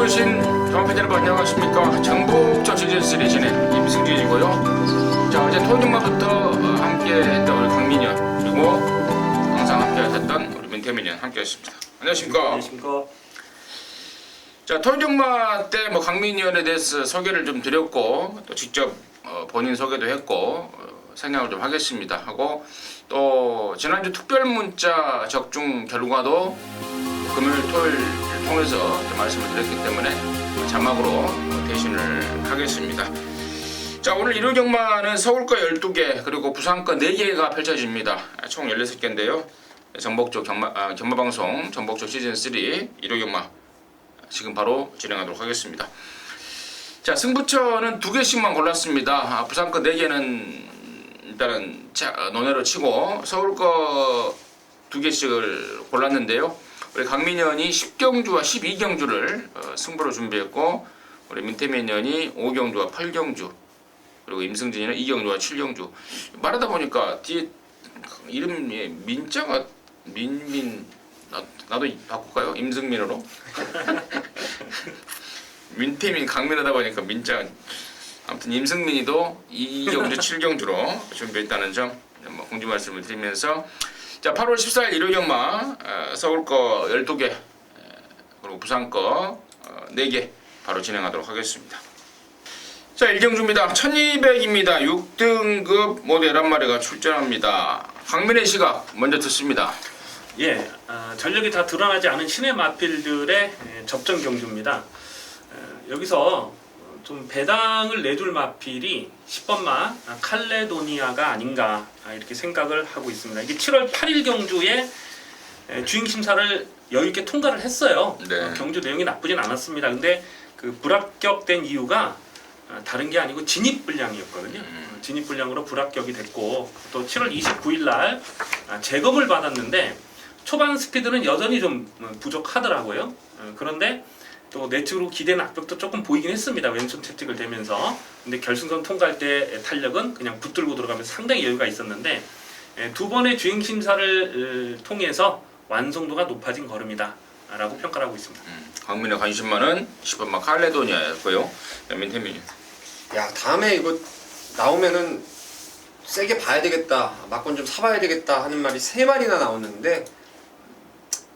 보신 경험팬 여러분 안녕하십니까. 전북 시즌 3 진행 임승진이고요. 자, 어제 토요일마부터 함께 했던 우리 강민현, 그리고 항상 함께 하셨던 우리 민태민현 함께 했습니다. 안녕하십니까. 안녕하십니까. 자, 토요일마 때 강민현에 대해서 소개를 좀 드렸고, 또 직접 본인 소개도 했고, 생각을 좀 하겠습니다 하고, 또 지난주 특별 문자 적중 결과도 금요일 토요일 통해서 말씀을 드렸기 때문에 자막으로 대신을 하겠습니다. 자, 오늘 일요 경마는 서울거 12개 그리고 부산거 4개가 펼쳐집니다. 총 16개인데요. 전북쪽 경마방송 전북쪽 시즌3 일요 경마 지금 바로 진행하도록 하겠습니다. 자, 승부처는 2개씩만 골랐습니다. 부산거 4개는 일단은 논외로 치고 서울거 2개씩을 골랐는데요. 우리 강민현이 10경주와 12경주를 승부로 준비했고, 우리 민태민현이 5경주와 8경주, 그리고 임승진이는 2경주와 7경주. 말하다 보니까 뒤에 이름이 민자가 나도 바꿀까요? 임승민으로. 민태민 강민하다 보니까 민자. 아무튼 임승민이도 2경주 7경주로 준비했다는 점 공지 말씀을 드리면서, 자, 8월 14일 일요 경마 서울거 12개 그리고 부산거 4개 바로 진행하도록 하겠습니다. 자, 1경주입니다. 1200입니다. 6등급 모두 11마리가 출전합니다. 강민의 시각 먼저 듣습니다. 예, 전력이 다 드러나지 않은 신의 마필들의 접전 경주입니다. 여기서 좀 배당을 내줄 마필이 10번마 칼레도니아가 아닌가 이렇게 생각을 하고 있습니다. 이게 7월 8일 경주에 주행 심사를 여유있게 통과를 했어요. 네. 경주 내용이 나쁘진 않았습니다. 근데 그 불합격된 이유가 다른 게 아니고 진입 불량이었거든요. 진입 불량으로 불합격이 됐고, 또 7월 29일 날 재검을 받았는데 초반 스피드는 여전히 좀 부족하더라고요. 그런데 또 내측으로 기대는 악벽도 조금 보이긴 했습니다. 왼손 채찍을 대면서. 근데 결승선 통과할 때 탄력은 그냥 붙들고 들어가면서 상당히 여유가 있었는데, 두 번의 주행 심사를 통해서 완성도가 높아진 걸음이다 라고 평가를 하고 있습니다. 강민의 관심만은 10번마 칼레도니아였고요. 민태민이. 야, 다음에 이거 나오면은 세게 봐야 되겠다, 막건 좀 사봐야 되겠다 하는 말이 3마리나 나오는데,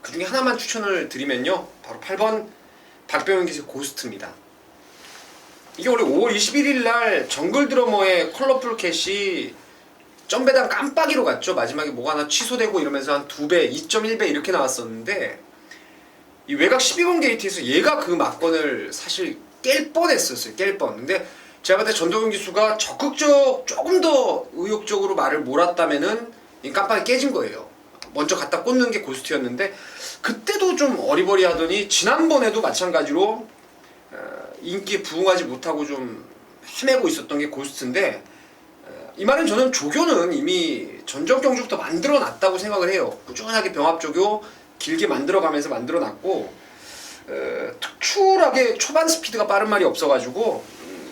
그 중에 하나만 추천을 드리면요, 바로 8번 박병현 기세 고스트입니다. 이게 원래 5월 21일 날 정글 드러머의 컬러풀 캣이 점배당 깜빡이로 갔죠. 마지막에 뭐가 하나 취소되고 이러면서 한 2배, 2.1배 이렇게 나왔었는데, 이 외곽 12번 게이트에서 얘가 그 막건을 사실 깰 뻔했었어요. 깰 뻔. 근데 제가 봤을 때 전도경 기수가 적극적, 조금 더 의욕적으로 말을 몰았다면은 이 깜빡이 깨진 거예요. 먼저 갖다 꽂는 게 고스트였는데, 그때도 좀 어리버리하더니 지난번에도 마찬가지로 인기에 부응하지 못하고 좀 헤매고 있었던 게 고스트인데, 이 말은 저는 조교는 이미 전적 경주부터 만들어 놨다고 생각을 해요. 꾸준하게 병합조교 길게 만들어가면서 만들어 놨고, 특출하게 초반 스피드가 빠른 말이 없어가지고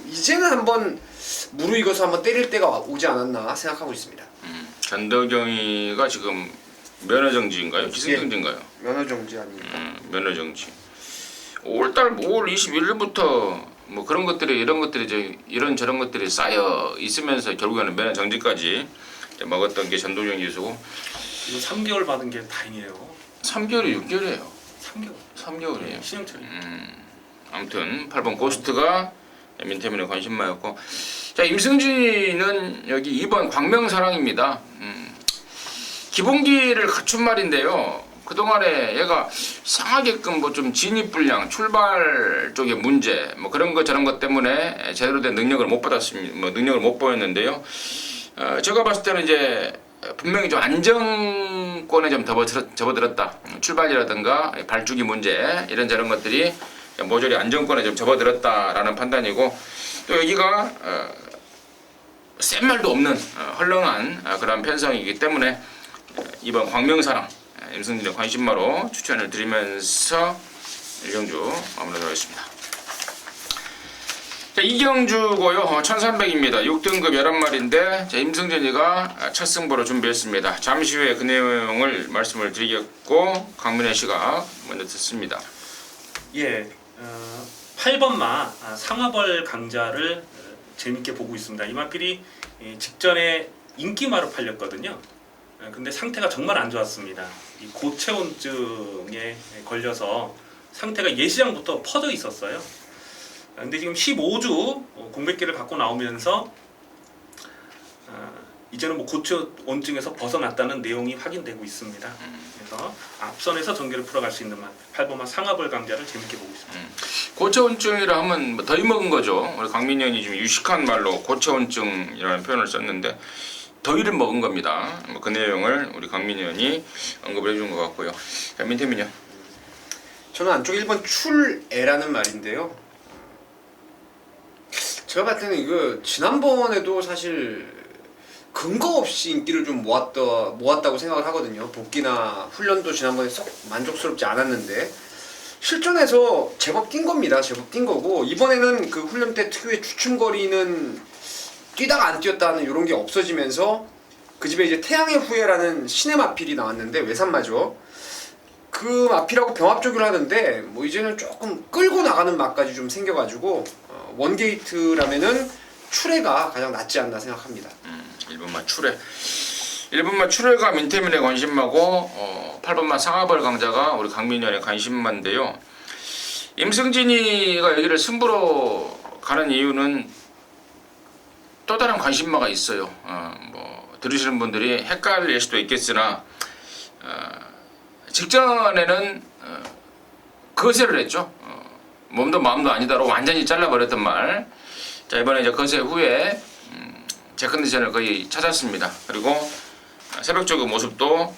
이제는 한번 무르익어서 한번 때릴 때가 오지 않았나 생각하고 있습니다. 전덕영이가 지금 면허정지인가요? 기승정지인가요? 면허정지 아닙니까? 면허정지. 5월 21일부터 뭐 그런 것들이 이런 저런 것들이 쌓여 있으면서 결국에는 면허정지까지 먹었던 게 전도경 기수고. 이거 3개월 받은 게 다행이에요. 3개월이 6개월이에요. 3개월이에요. 신형철이. 아무튼 8번 고스트가 민태민의 관심마였고, 자, 임승진은 여기 2번 광명사랑입니다. 기본기를 갖춘 말인데요. 그동안에 얘가 상하게끔 뭐 좀 진입불량, 출발 쪽의 문제, 뭐 그런 것 저런 것 때문에 제대로 된 능력을 못 받았습니다. 능력을 못 보였는데요. 제가 봤을 때는 이제 분명히 좀 안정권에 좀 접어들었다. 출발이라든가 발주기 문제 이런저런 것들이 모조리 안정권에 좀 접어들었다라는 판단이고, 또 여기가 센 말도 없는 헐렁한 그런 편성이기 때문에 이번 광명사랑 임승진의 관심마로 추천을 드리면서 1경주 마무리하도록 하겠습니다. 자, 2경주고요. 1300입니다. 6등급 11마리인데 자, 임승진이가 첫 승부로 준비했습니다. 잠시 후에 그 내용을 말씀을 드리겠고, 강민의 시각 먼저 듣습니다. 예, 8번마 상하벌 강자를 재밌게 보고 있습니다. 이 마필이 직전에 인기마로 팔렸거든요. 근데 상태가 정말 안 좋았습니다. 이 고체온증에 걸려서 상태가 예시장부터 퍼져 있었어요. 근데 지금 15주 공백기를 갖고 나오면서 이제는 뭐 고체온증에서 벗어났다는 내용이 확인되고 있습니다. 그래서 앞선에서 전개를 풀어갈 수 있는 8번마 상하벌 강자를 재밌게 보고 있습니다. 고체온증이라 하면 뭐 더위 먹은 거죠. 우리 강민현이 지금 유식한 말로 고체온증이라는 표현을 썼는데 더위를 먹은 겁니다. 뭐 그 내용을 우리 강민현이 언급을 해준 것 같고요. 자, 민태민요. 저는 안쪽 1번 출애라는 말인데요. 제가 봤을 때는 이거 지난번에도 사실 근거 없이 인기를 좀 모았다고 생각을 하거든요. 복귀나 훈련도 지난번에 썩 만족스럽지 않았는데 실전에서 제법 뛴 겁니다. 제법 뛴 거고 이번에는 그 훈련 때 특유의 주춤거리는 뛰다가 안 뛰었다는 이런 게 없어지면서 그 집에 이제 태양의 후예라는 신의 마필이 나왔는데 외산마죠. 그 마필하고 병합조기를 하는데 뭐 이제는 조금 끌고 나가는 맛까지 좀 생겨가지고 원게이트라면은 출애가 가장 낫지 않나 생각합니다. 1번마 출애. 1번마 출애가 민태민의 관심마고 8번마 상하벌 강자가 우리 강민현의 관심마인데요. 임승진이가 여기를 승부로 가는 이유는 또 다른 관심마가 있어요. 뭐 들으시는 분들이 헷갈릴 수도 있겠으나 직전에는 거세를 했죠. 몸도 마음도 아니다로 완전히 잘라버렸던 말. 자, 이번에 이제 거세 후에 제 컨디션을 거의 찾았습니다. 그리고 새벽조그 모습도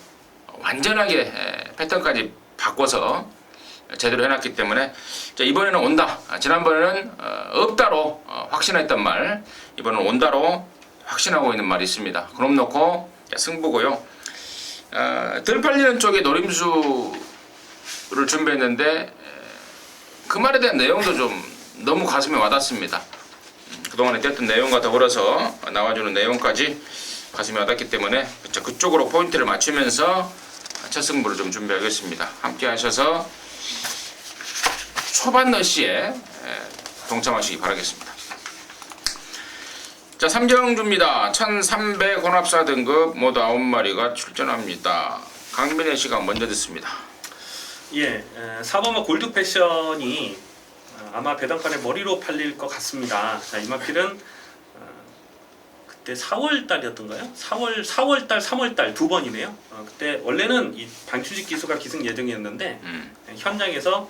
완전하게 패턴까지 바꿔서 제대로 해놨기 때문에 자, 이번에는 온다. 지난번에는 없다로 확신했던 말, 이번에는 온다로 확신하고 있는 말이 있습니다. 그럼 놓고 승부고요. 덜 팔리는 쪽에 노림수를 준비했는데 그 말에 대한 내용도 좀 너무 가슴에 와닿습니다. 그동안에 뗐던 내용과 더불어서 나와주는 내용까지 가슴에 와닿기 때문에 그쪽으로 포인트를 맞추면서 첫 승부를 좀 준비하겠습니다. 함께 하셔서 초반 러시에 동참하시기 바라겠습니다. 자, 3경주입니다. 1300 혼합사 등급 모두 9마리가 출전합니다. 강민의 시간 먼저 듣습니다. 예, 4번마 골드 패션이 아마 배당판에 머리로 팔릴 것 같습니다. 자, 이 마필은 그때 4월 달이었던가요? 4월 달, 3월 달 두 번이네요. 그때 원래는 이 반출직 기수가 기승 예정이었는데 현장에서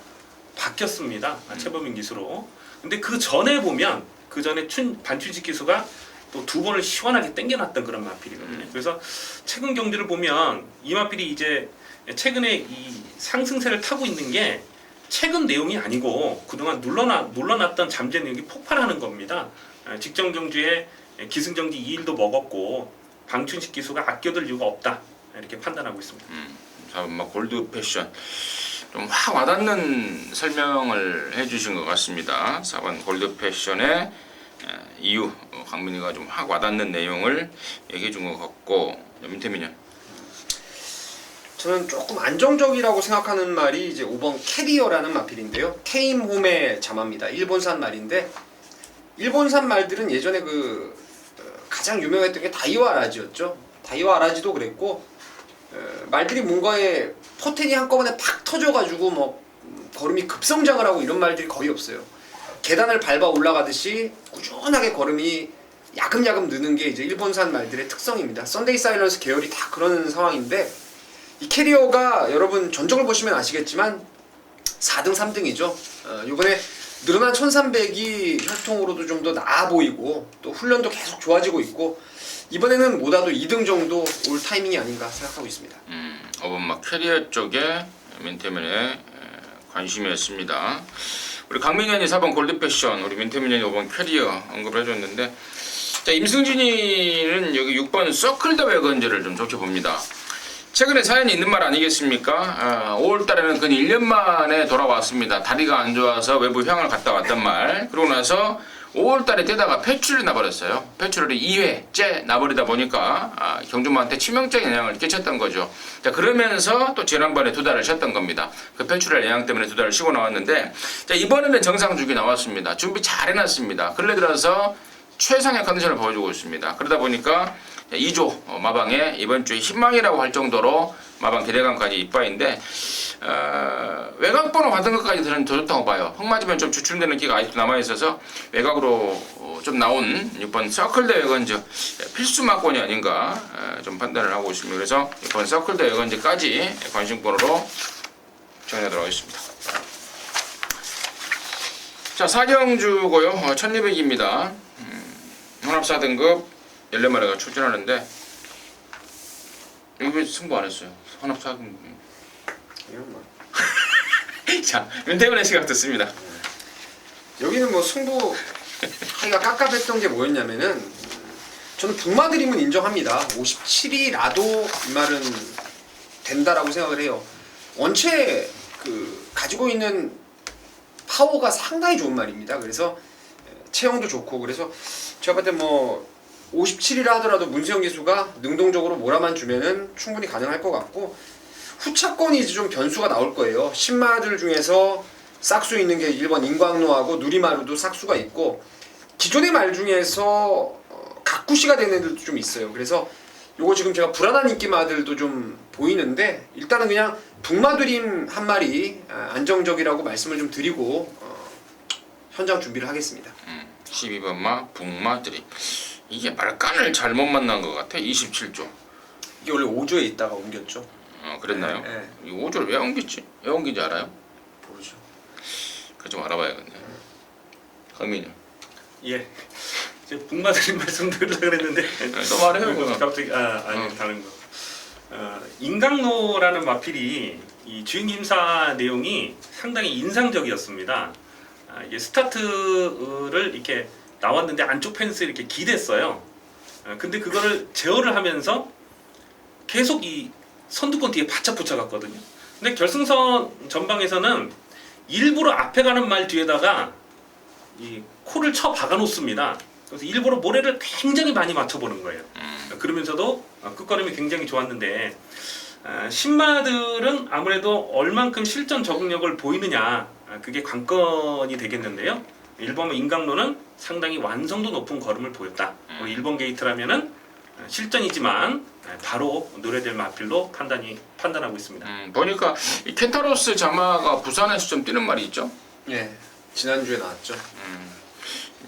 바뀌었습니다. 최범인 기수로. 근데 그 전에 보면 그 전에 반출직 기수가 또 두 번을 시원하게 땡겨놨던 그런 마필이거든요. 그래서 최근 경기를 보면 이 마필이 이제 최근에 이 상승세를 타고 있는 게 최근 내용이 아니고 그동안 눌러놨던 잠재 내용이 폭발하는 겁니다. 직전 경주에 기승전기 2일도 먹었고 방춘식 기수가 아껴둘 이유가 없다 이렇게 판단하고 있습니다. 자, 뭐 골드 패션 좀 확 와닿는 설명을 해주신 것 같습니다. 4번 골드 패션의 이유 강민이가 좀 확 와닿는 내용을 얘기해 준 것 같고 민태민요. 저는 조금 안정적이라고 생각하는 말이 이제 5번 캐리어라는 마필인데요. 케임홈의 자마입니다. 일본산 말인데 일본산 말들은 예전에 그 가장 유명했던 게 다이와 아라지였죠. 다이와 아라지도 그랬고 말들이 뭔가에 포텐이 한꺼번에 팍 터져가지고 뭐 걸음이 급성장을 하고 이런 말들이 거의 없어요. 계단을 밟아 올라가듯이 꾸준하게 걸음이 야금야금 느는 게 이제 일본산 말들의 특성입니다. 썬데이 사일런스 계열이 다 그런 상황인데 이 캐리어가 여러분 전적을 보시면 아시겠지만 4등 3등이죠. 이번에 늘어난 1300이 혈통으로도 좀 더 나아 보이고 또 훈련도 계속 좋아지고 있고 이번에는 뭐라도 2등 정도 올 타이밍이 아닌가 생각하고 있습니다. 5번 막 캐리어 쪽에 민태민의 관심이었습니다. 우리 강민현이 4번 골드 패션, 우리 민태민이 5번 캐리어 언급을 해줬는데 자, 임승진이는 여기 6번 서클 더 외건지를 좀 좋게 봅니다. 최근에 사연이 있는 말 아니겠습니까? 5월 달에는 근 1년 만에 돌아왔습니다. 다리가 안 좋아서 외부 휴양을 갔다 왔단 말. 그러고 나서 5월 달에 뛰다가 폐출이 나버렸어요. 폐출이 2회째 나버리다 보니까 경주마한테 치명적인 영향을 끼쳤던 거죠. 자, 그러면서 또 지난번에 2달을 쉬었던 겁니다. 그 폐출의 영향 때문에 2달을 쉬고 나왔는데, 자, 이번에는 정상 주기 나왔습니다. 준비 잘 해놨습니다. 근래 들어서 최상의 컨디션을 보여주고 있습니다. 그러다 보니까 2조 마방에 이번 주에 희망이라고 할 정도로 마방 기대감까지 이빠인데, 외곽번호 받은 것까지 저는 더 좋다고 봐요. 흙 맞으면 좀 주춤되는 기가 아직도 남아있어서 외곽으로 좀 나온 이번 서클대 외건즈 필수 막권이 아닌가 좀 판단을 하고 있습니다. 그래서 이번 서클대 외건즈까지 관심권으로 정리하도록 하겠습니다. 자, 사경주고요. 1200입니다. 혼합 4등급 14마리가 출전하는데 여기 왜 승부 안 했어요? 혼합 4등급. 이건 뭐. 자, 윤태근의 시각 듣습니다. 여기는 뭐 승부 하기가 깝깝했던 게 뭐였냐면은 저는 북마드림은 인정합니다. 57이라도 이 말은 된다라고 생각을 해요. 원체 그 가지고 있는 파워가 상당히 좋은 말입니다. 그래서 체형도 좋고 그래서 제가 봤을 때 뭐 57이라 하더라도 문세영 기수가 능동적으로 몰아만 주면은 충분히 가능할 것 같고 후차권이 이제 좀 변수가 나올 거예요. 신마들 중에서 싹수 있는 게 1번 인광로하고 누리마루도 싹수가 있고 기존의 말 중에서 각구시가 되는 애들도 좀 있어요. 그래서 요거 지금 제가 불안한 인기마들도 좀 보이는데 일단은 그냥 북마드림 한 마리 안정적이라고 말씀을 좀 드리고 현장 준비를 하겠습니다. 12번 마 북마드림. 이게 말간을 잘못 만난 것 같아. 27조. 이게 원래 5조에 있다가 옮겼죠. 그랬나요? 네. 이 5조를 왜 옮겼지? 왜 옮긴지 알아요? 모르죠. 그거 좀 알아봐야겠네. 강민이. 예. 이제 북마드림 말씀드리려고 그랬는데 또 말해요. 그거. 갑자기 아니 다른 거. 인강로라는 마필이 이 주인김사 내용이 상당히 인상적이었습니다. 이게 스타트를 이렇게 나왔는데 안쪽 펜스에 이렇게 기댔어요. 근데 그거를 제어를 하면서 계속 이 선두권 뒤에 바짝 붙여갔거든요. 근데 결승선 전방에서는 일부러 앞에 가는 말 뒤에다가 이 코를 쳐 박아 놓습니다. 그래서 일부러 모래를 굉장히 많이 맞춰보는 거예요. 그러면서도 끝걸음이 굉장히 좋았는데 신마들은 아무래도 얼만큼 실전 적응력을 보이느냐 그게 관건이 되겠는데요. 1번 인강로는 상당히 완성도 높은 걸음을 보였다. 1번 게이트라면은 실전이지만 바로 노래될 마필로 판단하고 있습니다. 보니까 이 켄타로스 자마가 부산에서 좀 뛰는 말이 있죠? 예. 지난주에 나왔죠.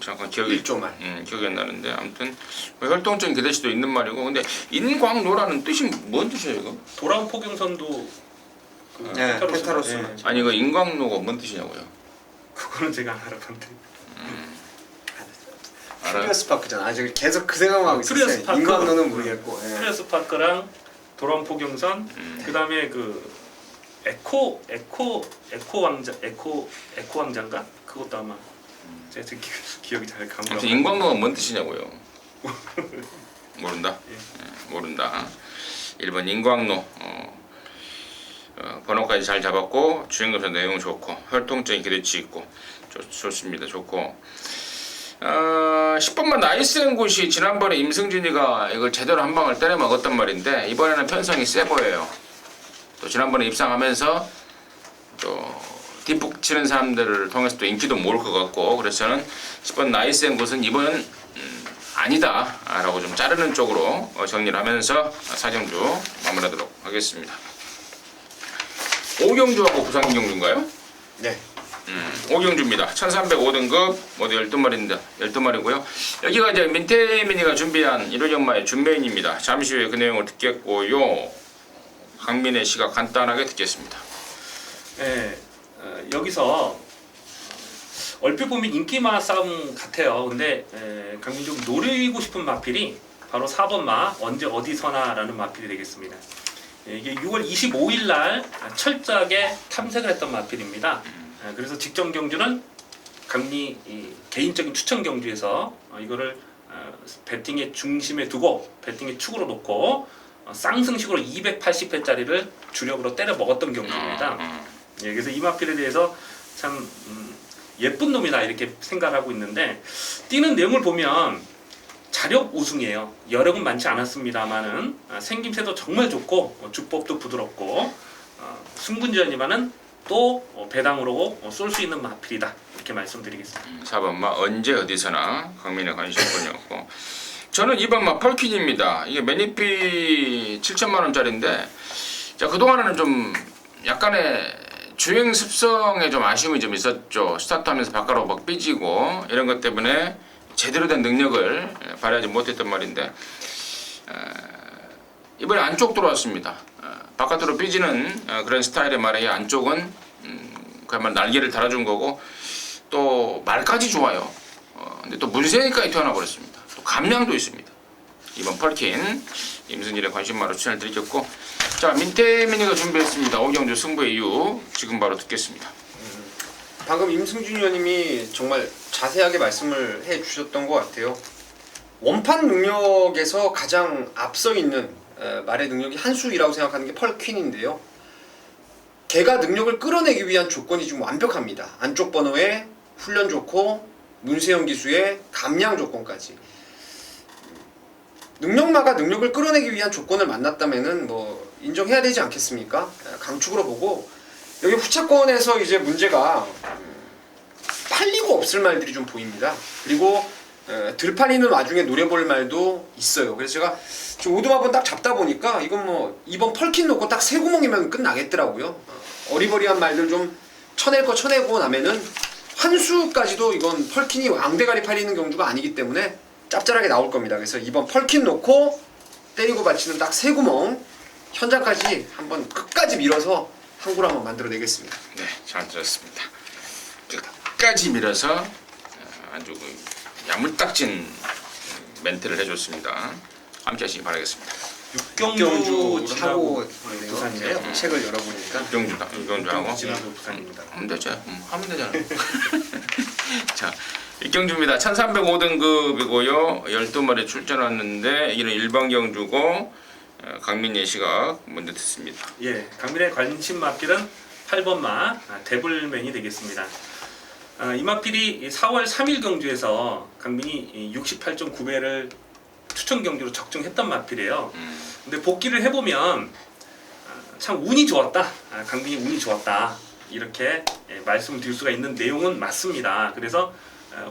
잠깐 기억이 1조 말. 기억이 안 나는데 아무튼 뭐 활동적인 기대치도 있는 말이고 근데 인광로라는 뜻이 뭔 뜻이에요 이거? 돌아온 포경선도 그 네, 펜타로스. 예. 아니 이거 인광로가 뭔 뜻이냐고요? 그거는 제가 안 알아봤는데. 알아요? 트리어스 파크잖아. 아, 제가 계속 그 생각만 하고 트리어스 있었어요. 파크. 인광로는 모르겠고. 예. 스트레스 파크랑 돌아온 포경선, 그다음에 그 에코 왕자인가? 그것도 아마 제가 지금 기억이 잘 감이 아무튼 인광로가 뭔 뜻이냐고요? 모른다? 모른다. 1번 인광로 번호까지 잘 잡았고 주행검사 내용 좋고 활동적인 기대치 있고 좋습니다. 좋고 10번만 나이스한 곳이 지난번에 임승진이가 이걸 제대로 한 방을 때려 먹었단 말인데 이번에는 편성이 세 보여요. 또 지난번에 입상하면서 또 뒷북 치는 사람들을 통해서 또 인기도 모을 것 같고 그래서 저는 10번 나이스한 곳은 이번은 아니다 라고 좀 자르는 쪽으로 정리를 하면서 사경주 마무리하도록 하겠습니다. 오경주하고 부산경주인가요? 네. 오경주입니다. 1305등급 모두 12마리입니다. 12마리고요. 여기가 이제 민태민이가 준비한 1호 연마의 준메인입니다. 잠시 후에 그 내용을 듣겠고요. 강민의 시각 간단하게 듣겠습니다. 네, 여기서 얼핏 보면 인기마 싸움 같아요. 근데 강민종 노리고 싶은 마필이 바로 4번 마 언제 어디서나라는 마필이 되겠습니다. 이게 6월 25일 날 철저하게 탐색을 했던 마필입니다. 그래서 직전 경주는 강리 개인적인 추천 경주에서 이거를 배팅의 중심에 두고 배팅의 축으로 놓고 쌍승식으로 280회짜리를 주력으로 때려 먹었던 경주입니다. 예, 그래서 이마필에 대해서 참 예쁜 놈이다 이렇게 생각하고 있는데 뛰는 내용을 보면 자력 우승이에요. 여력은 많지 않았습니다만은 생김새도 정말 좋고 주법도 부드럽고 승분전이지만은 또 배당으로 쏠 수 있는 마필이다 이렇게 말씀드리겠습니다. 4번마 언제 어디서나 강민의 관심권이었고 저는 2번마 펄킨입니다. 이게 매니피 7천만 원짜리인데 자 그동안에는 좀 약간의 주행 습성에 좀 아쉬움이 좀 있었죠. 스타트하면서 바깥으로 막 삐지고 이런 것 때문에 제대로 된 능력을 발휘하지 못했단 말인데 이번에 안쪽 들어왔습니다. 바깥으로 삐지는 그런 스타일의 말에 안쪽은 그야말로 날개를 달아준 거고 또 말까지 좋아요. 근데 또 물새까지 태어나버렸습니다. 또 감량도 있습니다. 이번 펄킨 임승일의 관심마로 추천을 드리겠고 자 민태민이가 준비했습니다. 오경주 승부의 이유 지금 바로 듣겠습니다. 방금 임승준 의원님이 정말 자세하게 말씀을 해주셨던 것 같아요. 원판 능력에서 가장 앞서 있는 말의 능력이 한 수이라고 생각하는 게 펄퀸인데요. 걔가 능력을 끌어내기 위한 조건이 지금 완벽합니다. 안쪽 번호에 훈련 좋고 문세영 기수의 감량 조건까지. 능력마가 능력을 끌어내기 위한 조건을 만났다면은 뭐 인정해야 되지 않겠습니까? 강축으로 보고 여기 후차권에서 이제 문제가 팔리고 없을 말들이 좀 보입니다. 그리고 들팔리는 와중에 노려볼 말도 있어요. 그래서 제가 지금 오두마번 딱 잡다 보니까 이건 뭐 이번 펄킨 놓고 딱 세 구멍이면 끝나겠더라고요. 어리버리한 말들 좀 쳐낼 거 쳐내고 나면은 환수까지도 이건 펄킨이 왕대가리 팔리는 경주가 아니기 때문에 짭짤하게 나올 겁니다. 그래서 이번 펄킨 놓고 때리고 받치는 딱 세 구멍 현장까지 한번 끝까지 밀어서 항구를 한번 만들어내겠습니다. 네, 잘 들었습니다. 끝까지 밀어서 아주 야물딱진 멘트를 해줬습니다. 함께 하시기 바라겠습니다. 육경주 하고 부산이네요. 책을 열어보니까 육경주하고 지나고 부산입니다. 하면 되죠. 하면 되잖아. 자, 육경주입니다. 1305등급이고요. 12마리 출전했는데 이기는 일반 경주고 강민의 시각 먼저 듣습니다. 예, 강민의 관심 마필은 8번마 데블맨이 되겠습니다. 이 마필이 4월 3일 경주에서 강민이 68.9배를 추천 경주로 적중했던 마필이에요. 근데 복귀를 해보면 참 운이 좋았다. 강민이 운이 좋았다. 이렇게 말씀을 드릴 수가 있는 내용은 맞습니다. 그래서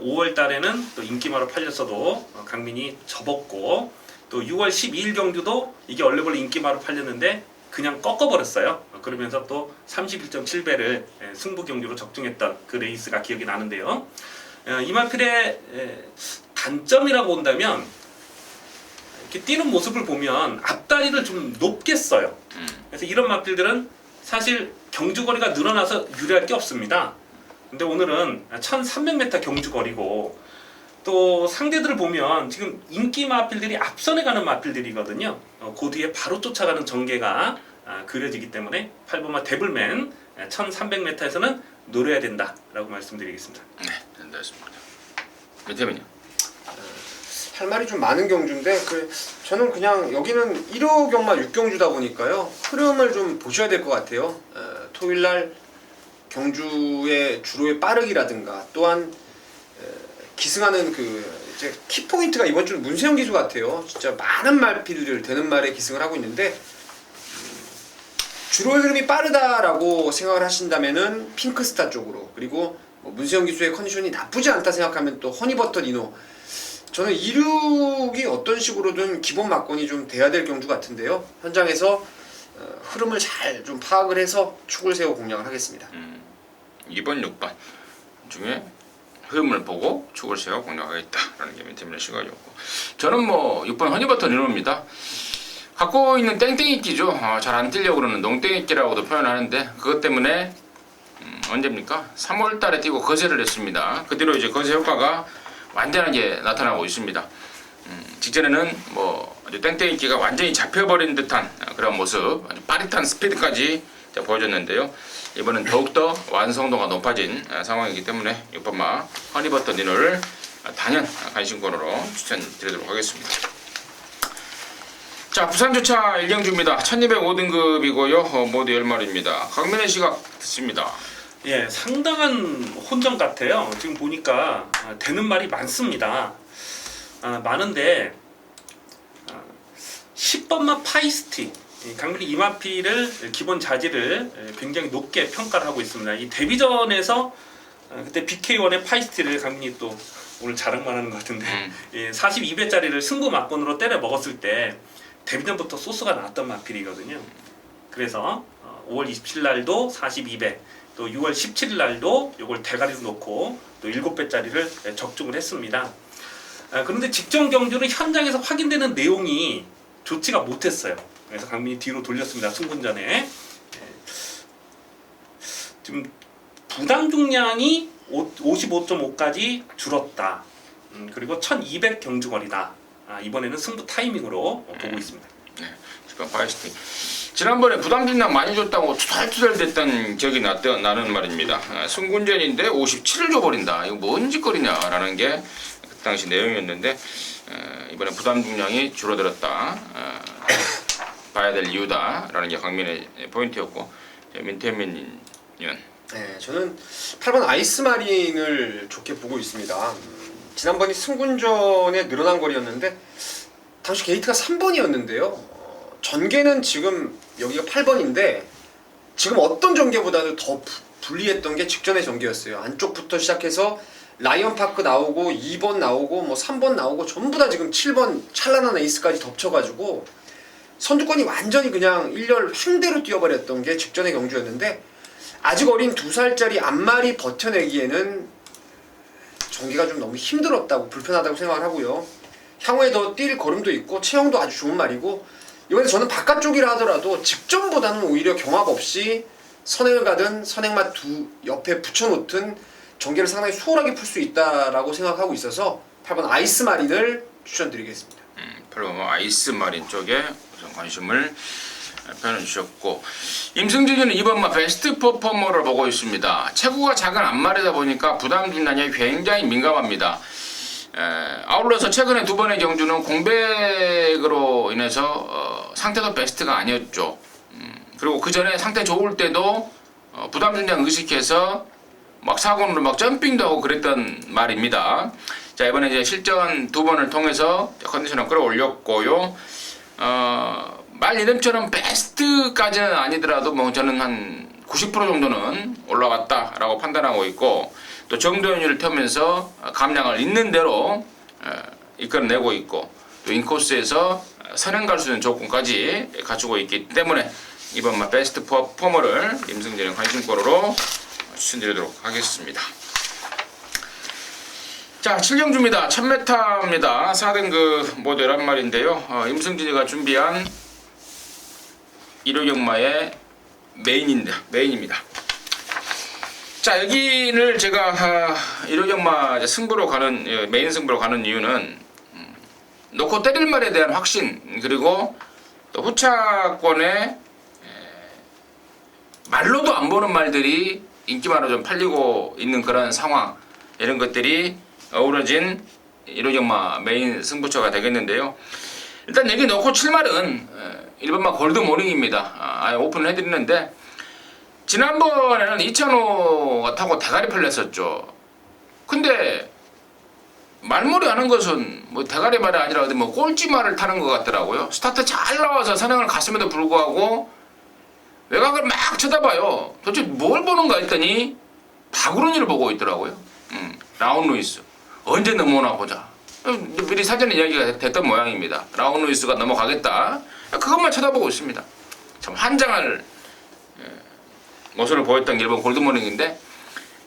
5월 달에는 또 인기마로 팔렸어도 강민이 접었고 또 6월 12일 경주도 이게 원래 인기마로 팔렸는데 그냥 꺾어버렸어요. 그러면서 또 31.7배를 승부 경주로 적중했던 그 레이스가 기억이 나는데요. 이 마필의 단점이라고 본다면 이렇게 뛰는 모습을 보면 앞다리를 좀 높게 써요. 그래서 이런 마필들은 사실 경주거리가 늘어나서 유리할 게 없습니다. 근데 오늘은 1300m 경주거리고 또 상대들을 보면 지금 인기 마필들이 앞선에 가는 마필들이거든요. 그 뒤에 바로 쫓아가는 전개가 그려지기 때문에 8번마 데블맨 1300m에서는 노려야 된다라고 말씀드리겠습니다. 네, 된다했습니다. 민태민요. 할 말이 좀 많은 경주인데 저는 그냥 여기는 1호 경마 6경주다 보니까요. 흐름을 좀 보셔야 될 것 같아요. 토요일날 경주의 주로의 빠르기라든가 또한 기승하는 이제 키포인트가 이번 주는 문세영 기수 같아요. 진짜 많은 말필들 되는 말에 기승을 하고 있는데 주로의 흐름이 빠르다라고 생각을 하신다면은 핑크스타 쪽으로 그리고 문세영 기수의 컨디션이 나쁘지 않다 생각하면 또 허니버터 니노 저는 2륙이 어떤 식으로든 기본 막건이 좀 돼야 될 경주 같은데요. 현장에서 흐름을 잘 좀 파악을 해서 축을 세워 공략을 하겠습니다. 2번, 6번 중에 흐름을 보고 축을 세워 공략하겠다라는 게 민태민의 시각이었고 저는 뭐 6번 허니버터 니노입니다. 갖고 있는 땡땡이끼죠. 잘 안 뛰려고 그러는 농땡이끼라고도 표현하는데 그것 때문에 언제입니까? 3월 달에 뛰고 거세를 했습니다. 그 뒤로 이제 거세 효과가 완전하게 나타나고 있습니다. 직전에는 뭐 아주 땡땡이끼가 완전히 잡혀버린 듯한 그런 모습, 아주 빠릿한 스피드까지 보여줬는데요. 이번은 더욱더 완성도가 높아진 상황이기 때문에 6번마 허니버터 니노를 단연 관심권으로 추천드리도록 하겠습니다. 자, 부산주차 일경주입니다. 1205등급이고요. 모두 10마리입니다. 강민의 시각 듣습니다. 예, 상당한 혼전 같아요. 지금 보니까 되는 말이 많습니다. 많은데 10번마 파이스티 강민이 이마피를 기본 자질을 굉장히 높게 평가를 하고 있습니다. 이 데뷔전에서 그때 BK1의 파이스티를 강민이 또 오늘 자랑만 하는 것 같은데 42배짜리를 승부 막건으로 때려 먹었을 때 데뷔전부터 소스가 나왔던 마필이거든요. 그래서 5월 27일 날도 42배, 또 6월 17일 날도 이걸 대가리로 놓고 또 7배짜리를 적중을 했습니다. 그런데 직전 경주는 현장에서 확인되는 내용이 좋지가 못했어요. 그래서 강민이 뒤로 돌렸습니다. 승분전에. 지금 부담 중량이 55.5까지 줄었다. 그리고 1200 경주거리다. 이번에는 승부 타이밍으로 보고 있습니다. 네, 지금 파이스팅. 지난번에 부담 중량 많이 줬다고 투덜투덜 됐던 기억이 나는 말입니다. 승군전인데 57을 줘버린다. 이거 뭔 짓거리냐라는 게 그 당시 내용이었는데 이번에 부담 중량이 줄어들었다. 봐야 될 이유다라는 게 강민의 포인트였고 민태민은 네, 저는 8번 아이스마린을 좋게 보고 있습니다. 지난번이 승군전에 늘어난 거리였는데 당시 게이트가 3번이었는데요. 전개는 지금 여기가 8번인데 지금 어떤 전개보다도 더 불리했던 게 직전의 전개였어요. 안쪽부터 시작해서 라이언파크 나오고 2번 나오고 뭐 3번 나오고 전부 다 지금 7번 찬란한 에이스까지 덮쳐가지고 선두권이 완전히 그냥 일렬 횡대로 뛰어버렸던 게 직전의 경주였는데 아직 어린 2살짜리 앞마리 버텨내기에는 전개가 좀 너무 힘들었다고 불편하다고 생각을 하고요. 향후에 더 뛸 걸음도 있고 체형도 아주 좋은 말이고 이번에 저는 바깥쪽이라 하더라도 직전보다는 오히려 경합 없이 선행을 가든 선행맛 두 옆에 붙여놓든 전개를 상당히 수월하게 풀 수 있다라고 생각하고 있어서 8번 아이스마린을 추천드리겠습니다. 8번 아이스마린 쪽에 우선 관심을 표현해 주셨고 임승진이는 2번마 베스트 퍼포머를 보고 있습니다. 체구가 작은 앞마리다 보니까 부담 중량에 굉장히 민감합니다. 아울러서 최근에 두 번의 경주는 공백으로 인해서 상태가 베스트가 아니었죠. 그리고 그 전에 상태 좋을 때도 부담 중량 의식해서 막 사고로 막 점핑도 하고 그랬던 말입니다. 자, 이번에 이제 실전 두 번을 통해서 컨디션을 끌어올렸고요. 말 이름처럼 베스트까지는 아니더라도 뭐 저는 한 90% 정도는 올라왔다라고 판단하고 있고 또 정도현이를 타면서 감량을 있는 대로 이끌어내고 있고 또 인코스에서 선행 갈 수 있는 조건까지 갖추고 있기 때문에 이번 베스트 퍼포머를 임승진의 관심거로로 추천드리도록 하겠습니다. 자, 7경주입니다. 1000m입니다. 4등급 모두 11마리인데요. 임승진이가 준비한 1호경마의 메인입니다. 자, 여기를 제가 1호경마 승부로 가는 메인 승부로 가는 이유는 놓고 때릴 말에 대한 확신 그리고 또 후차권에 말로도 안 보는 말들이 인기만으로 좀 팔리고 있는 그런 상황 이런 것들이 어우러진 1호경마 메인 승부처가 되겠는데요. 일단 여기 놓고 7말은 1번마 골드모닝입니다. 아예 오픈을 해드리는데 지난번에는 이찬호가 타고 대가리 팔렸었죠. 근데 말머리 하는 것은 뭐 대가리 말이 아니라 어디 뭐 꼴찌말을 타는 것 같더라고요. 스타트 잘 나와서 선행을 갔음에도 불구하고 외곽을 막 쳐다봐요. 도대체 뭘 보는가 했더니 박우run이를 보고 있더라고요. 라운 루이스 언제 넘어오나 보자. 미리 사전에 이야기가 됐던 모양입니다. 라운 루이스가 넘어가겠다. 그것만 쳐다보고 있습니다. 참 환장할 모습을 보였던 게 일본 골드모닝인데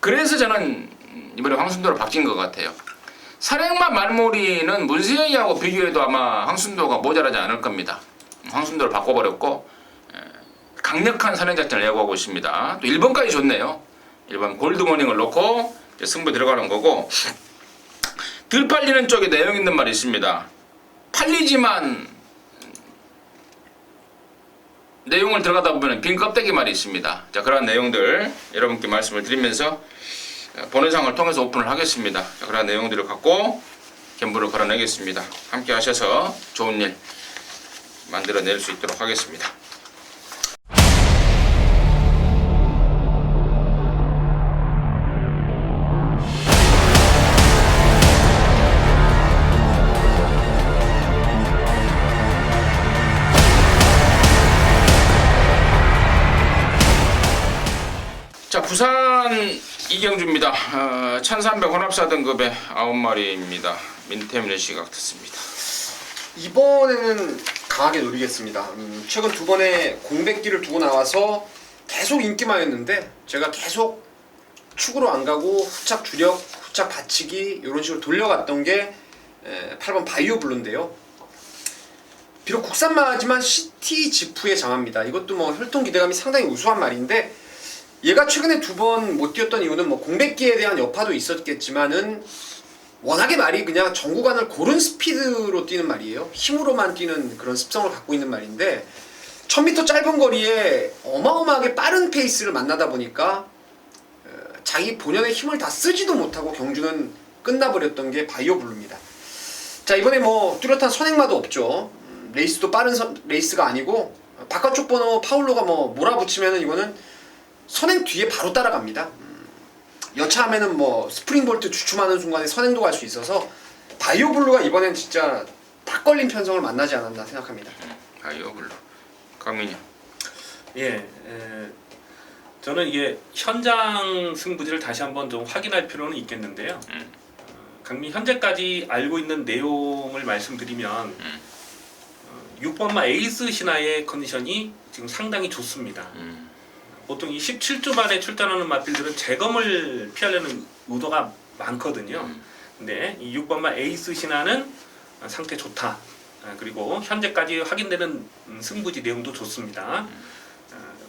그래서 저는 이번에 황순도로 바뀐 것 같아요. 선행만 말머리는 문세영이하고 비교해도 아마 황순도가 모자라지 않을 겁니다. 황순도를 바꿔버렸고 강력한 선행 작전을 예고하고 있습니다. 또 1번까지 좋네요. 1번 골드모닝을 놓고 승부 들어가는 거고 덜 팔리는 쪽에 내용 있는 말이 있습니다. 팔리지만 내용을 들어가다 보면 빈 껍데기 말이 있습니다. 자, 그러한 내용들 여러분께 말씀을 드리면서 본회상을 통해서 오픈을 하겠습니다. 자, 그러한 내용들을 갖고 견부를 걸어내겠습니다. 함께 하셔서 좋은 일 만들어낼 수 있도록 하겠습니다. 자, 부산 이경주입니다. 1300 혼합사 등급의 9마리입니다. 민태민의 시각 듣습니다. 이번에는 강하게 노리겠습니다. 최근 두 번의 공백기를 두고 나와서 계속 인기마였는데 제가 계속 축으로 안 가고 후착 주력, 후착 받치기 이런 식으로 돌려갔던 게 8번 바이오 블루인데요. 비록 국산마지만 시티 지프의 장합니다. 이것도 뭐 혈통 기대감이 상당히 우수한 말인데 얘가 최근에 두 번 못 뛰었던 이유는 뭐 공백기에 대한 여파도 있었겠지만은 워낙에 말이 그냥 전 구간을 고른 스피드로 뛰는 말이에요. 힘으로만 뛰는 그런 습성을 갖고 있는 말인데 1000m 짧은 거리에 어마어마하게 빠른 페이스를 만나다 보니까 자기 본연의 힘을 다 쓰지도 못하고 경주는 끝나버렸던 게 바이오 블루입니다. 자, 이번에 뭐 뚜렷한 선행마도 없죠. 레이스도 빠른 레이스가 아니고 바깥쪽 번호 파울로가 뭐 몰아붙이면은 이거는 선행 뒤에 바로 따라갑니다. 여차하면은 뭐 스프링볼트 주춤하는 순간에 선행도 갈 수 있어서 바이오 블루가 이번엔 진짜 딱 걸린 편성을 만나지 않았나 생각합니다. 바이오 블루. 강민이. 예, 저는 이게 현장 승부지를 다시 한번 좀 확인할 필요는 있겠는데요. 강민 현재까지 알고 있는 내용을 말씀드리면 6번마 에이스 신화의 컨디션이 지금 상당히 좋습니다. 보통 이 17주 만에 출전하는 마필들은 재검을 피하려는 의도가 많거든요. 근데 이 6번마 에이스 신화는 상태 좋다. 그리고 현재까지 확인되는 승부지 내용도 좋습니다.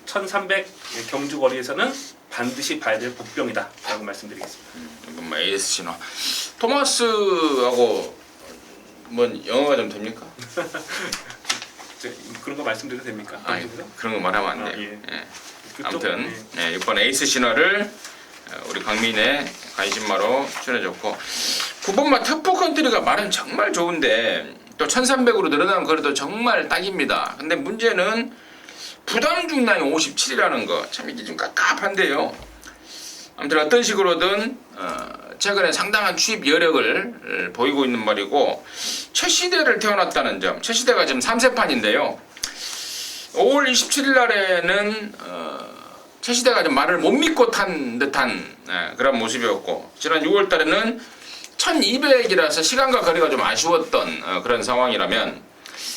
1300 경주 거리에서는 반드시 봐야 될 복병이다 라고 말씀드리겠습니다. 뭐 에이스 신화. 토마스하고 뭐 영어가 좀 됩니까? 그런 거 말씀드려도 됩니까? 아니, 그런 거 말하면 안 돼요. 예. 예. 아무튼 이번 에이스 신화를 우리 강민의 관심마로 추천해줬고 9번마 터프 컨트리가 말은 정말 좋은데 또 1300으로 늘어나는 거리도 정말 딱입니다. 근데 문제는 부담 중량이 57이라는 거 참 이게 좀 깝깝한데요. 아무튼 어떤 식으로든 최근에 상당한 취입 여력을 보이고 있는 말이고 최시대를 태어났다는 점. 최시대가 지금 3세판인데요. 5월 27일 날에는 최시대가 좀 말을 못 믿고 탄 듯한 그런 모습이었고 지난 6월 달에는 1200이라서 시간과 거리가 좀 아쉬웠던 그런 상황이라면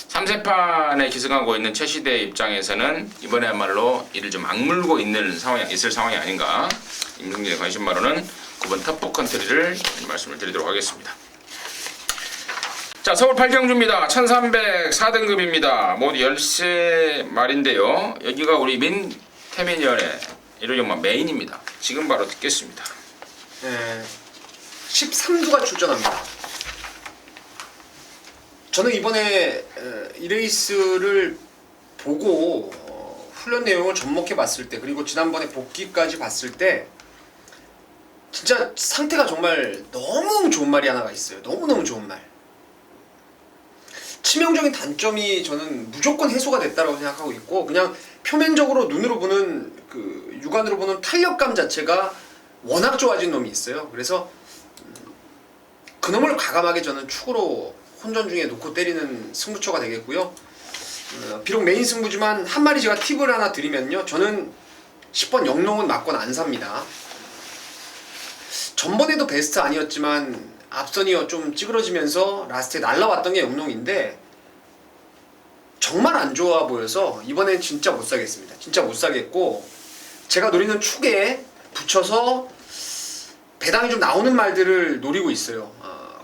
3세판에 기승하고 있는 최시대 입장에서는 이번에야말로 이를 좀 악물고 있을 상황이 아닌가. 임승진의 관심마로는 9번 터프 컨트리를 말씀을 드리도록 하겠습니다. 자, 서울 8경주입니다. 1300 4등급입니다. 모두 13마리인데요. 여기가 우리 민태민연의 일요일마 메인입니다. 지금 바로 듣겠습니다. 13두가 출전합니다. 저는 이번에 이 레이스를 보고 훈련 내용을 접목해 봤을 때 그리고 지난번에 복귀까지 봤을 때 진짜 상태가 정말 너무 좋은 말이 하나가 있어요. 너무너무 좋은 말. 치명적인 단점이 저는 무조건 해소가 됐다고 생각하고 있고 그냥 표면적으로 눈으로 보는 그 육안으로 보는 탄력감 자체가 워낙 좋아진 놈이 있어요. 그래서 그 놈을 과감하게 저는 축으로 혼전 중에 놓고 때리는 승부처가 되겠고요. 비록 메인 승부지만 한 마리 제가 팁을 하나 드리면요. 저는 10번 영농은 맞건 안 삽니다. 전번에도 베스트 아니었지만 앞선이 좀 찌그러지면서 라스트에 날라왔던 게 영농인데 정말 안 좋아 보여서 이번엔 진짜 못 사겠습니다. 진짜 못 사겠고 제가 노리는 축에 붙여서 배당이 좀 나오는 말들을 노리고 있어요.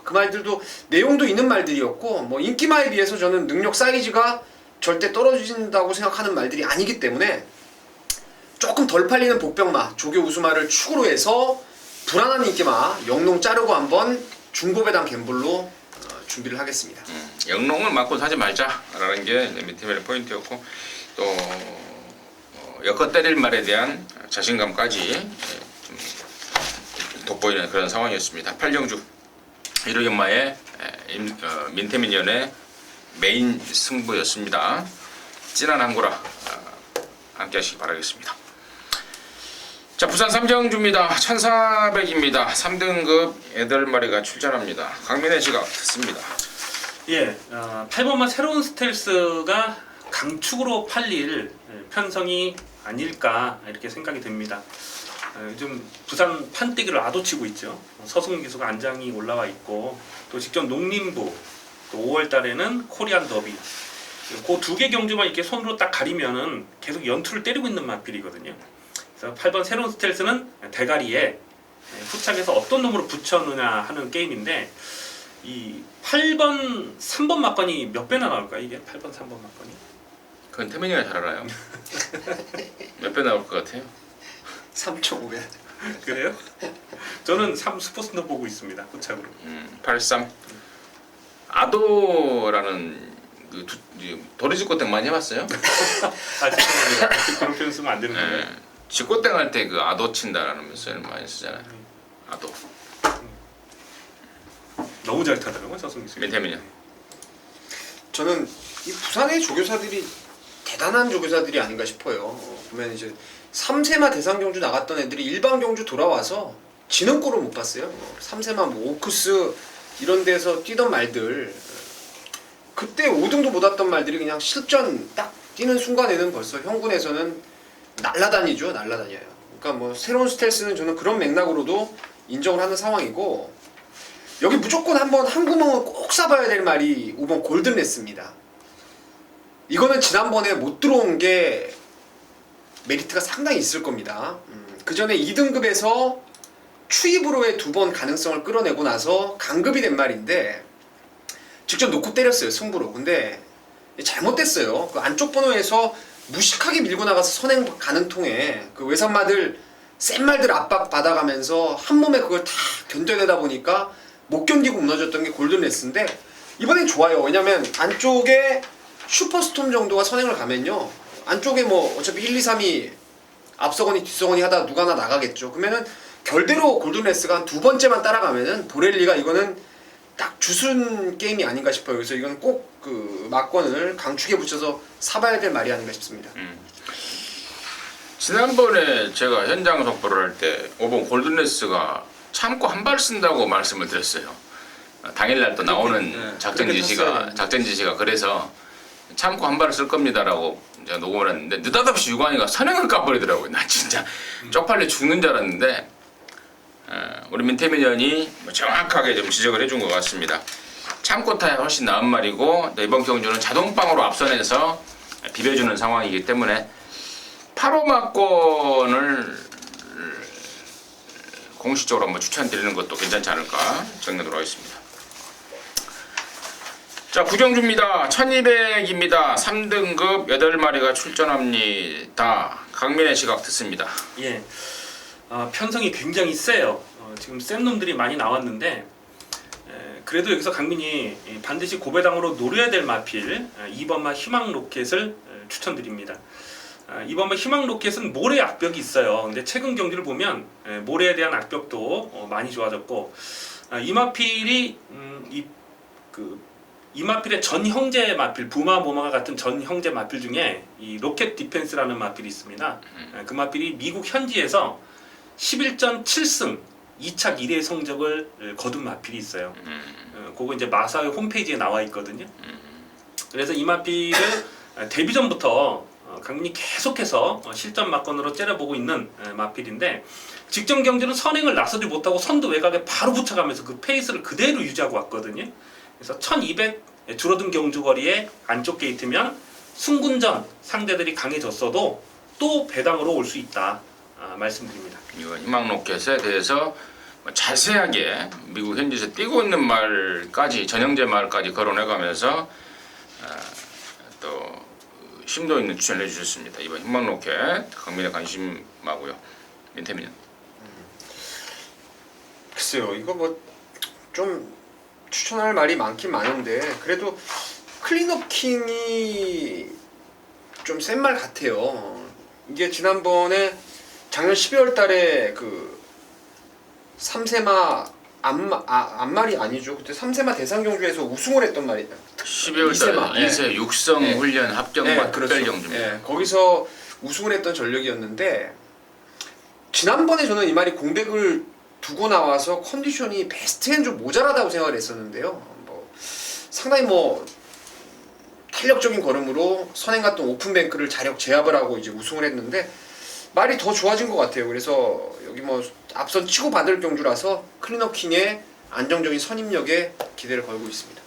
그 말들도 내용도 있는 말들이었고 뭐 인기마에 비해서 저는 능력 사이즈가 절대 떨어진다고 생각하는 말들이 아니기 때문에 조금 덜 팔리는 복병마, 조교 우수마를 축으로 해서 불안한 인기마 영농 자르고 한번 중고배당 갬블로 준비를 하겠습니다. 영농을 맞고 사지 말자라는 게 민태민의 포인트였고 또 엮어 때릴 말에 대한 자신감까지 좀 돋보이는 그런 상황이었습니다. 8경주 1호 경마의 민태민연의 메인 승부였습니다. 진한 한구라 함께 하시기 바라겠습니다. 자, 부산 삼성주입니다. 1400입니다. 3등급 8마리가 출전합니다. 강민의 시각 듣습니다. 예, 8번마 새로운 스텔스가 강축으로 팔릴 편성이 아닐까 이렇게 생각이 됩니다. 요즘 부산 판때기를 아도치고 있죠. 서승훈 기수가 안장이 올라와 있고 또 직접 농림부 또 5월달에는 코리안 더비 그 두 개 경주만 이렇게 손으로 딱 가리면은 계속 연투를 때리고 있는 마필이거든요. 그래서 8번 새로운 스텔스는 대가리에 후착에서 어떤 놈으로 붙여느냐 하는 게임인데 이 8번 3번 막건이 몇 배나 나올까요? 이게 8번 3번 막건이? 그건 태민이가 잘 알아요. 몇 배 나올 것 같아요? 3,500. 그래요? 저는 3 스포츠너 보고 있습니다. 후착으로. 83. 아도라는 그 도리지꽃땡 많이 해봤어요? 아 죄송합니다. 그런 표현 쓰면 안 되는 거예요. 네. 지꽃땡 할 때 그 아도 친다라는 메시지를 많이 쓰잖아요. 아도. 너무 잘 타더라고요, 서승민 씨. 민태민이요. 저는 이 부산의 조교사들이 대단한 조교사들이 아닌가 싶어요. 보면 이제 3세마 대상 경주 나갔던 애들이 일반 경주 돌아와서 지는 꼴을 못 봤어요. 3세마 뭐 오크스 이런 데서 뛰던 말들 그때 5등도 못 왔던 말들이 그냥 실전 딱 뛰는 순간에는 벌써 형군에서는 날라다니죠. 날라다녀요. 그러니까 뭐 새로운 스텔스는 저는 그런 맥락으로도 인정을 하는 상황이고 여기 무조건 한번 한 구멍은 꼭 쏴봐야 될 말이 5번 골든레스입니다. 이거는 지난번에 못 들어온 게 메리트가 상당히 있을 겁니다. 그 전에 2등급에서 추입으로의 2번 가능성을 끌어내고 나서 강급이 된 말인데 직접 놓고 때렸어요, 승부로. 근데 잘못됐어요. 그 안쪽 번호에서 무식하게 밀고 나가서 선행 가능통에 그 외산마들 센 말들 압박 받아가면서 한 몸에 그걸 다 견뎌내다 보니까 못 견디고 무너졌던 게 골든레스인데 이번엔 좋아요. 왜냐면 안쪽에 슈퍼스톰 정도가 선행을 가면요 안쪽에 뭐 어차피 1, 2, 3이 앞서거니 뒤서거니 하다 누가 하나 나가겠죠. 그러면은 결대로 골든레스가 한 두 번째만 따라가면은 보렐리가 이거는 딱 주순 게임이 아닌가 싶어요. 그래서 이건 꼭 그 막권을 강축에 붙여서 사봐야 될 말이 아닌가 싶습니다. 지난번에 제가 현장 속보를 할 때 5번 골든레스가 참고 한 발 쓴다고 말씀을 드렸어요. 당일날 또 나오는 네, 작전 지시가 그래서 참고 한 발을 쓸 겁니다라고 제가 녹음을 했는데 느닷없이 유관이가 선행을 까버리더라고요. 나 진짜 쪽팔려 죽는 줄 알았는데 우리 민태민 의원이 정확하게 좀 지적을 해준 것 같습니다. 참고 타야 훨씬 나은 말이고 이번 경주는 자동방으로 앞선해서 비벼주는 상황이기 때문에 8호 막권을 공식적으로 한번 추천드리는 것도 괜찮지 않을까 정리하도록 하겠습니다. 자, 구경주입니다. 1200입니다. 3등급 8마리가 출전합니다. 강민의 시각 듣습니다. 예, 편성이 굉장히 세요. 지금 센 놈들이 많이 나왔는데 그래도 여기서 강민이 반드시 고배당으로 노려야 될 마필 2번마 희망 로켓을 추천드립니다. 2번마 희망 로켓은 모래 악벽이 있어요. 근데 최근 경기를 보면 모래에 대한 악벽도 많이 좋아졌고 이 마필이 이 마필의 전 형제 마필 부마 모마가 같은 전 형제 마필 중에 이 로켓 디펜스라는 마필이 있습니다. 그 마필이 미국 현지에서 11전 7승 2착 1회 성적을 거둔 마필이 있어요. 그거 이제 마사의 홈페이지에 나와 있거든요. 그래서 이 마필을 데뷔전부터 강민이 계속해서 실전 막건으로 째려보고 있는 마필인데 직전 경기는 선행을 나서지 못하고 선두 외곽에 바로 붙여가면서 그 페이스를 그대로 유지하고 왔거든요. 그래서 1200 줄어든 경주거리에 안쪽 게이트면 승군전 상대들이 강해졌어도 또 배당으로 올 수 있다 말씀드립니다. 이거 희망 로켓에 대해서 자세하게 미국 현지에서 뛰고 있는 말까지 전형제 말까지 거론해가면서 또 심도 있는 추천을 해주셨습니다. 이번 희망 로켓 강민의 관심하고요. 민태민은 글쎄요, 이거 뭐 좀 추천할 말이 많긴 많은데 그래도 클린업 킹이 좀 센 말 같아요. 이게 지난번에 작년 12월 달에 그 3세마 앞말이 아니죠. 그때 3세마 대상경주에서 우승을 했던 말이에요. 12월 이세마. 달 2세 육성 네. 훈련 합정마 특별 경주입니다. 예, 거기서 우승을 했던 전력이었는데 지난번에 저는 이 말이 공백을 두고 나와서 컨디션이 베스트엔 좀 모자라다고 생각을 했었는데요. 뭐 상당히 뭐 탄력적인 걸음으로 선행 갔던 오픈뱅크를 자력 제압을 하고 이제 우승을 했는데 말이 더 좋아진 것 같아요. 그래서 여기 뭐 앞선 치고 받을 경주라서 클리너킹의 안정적인 선임력에 기대를 걸고 있습니다.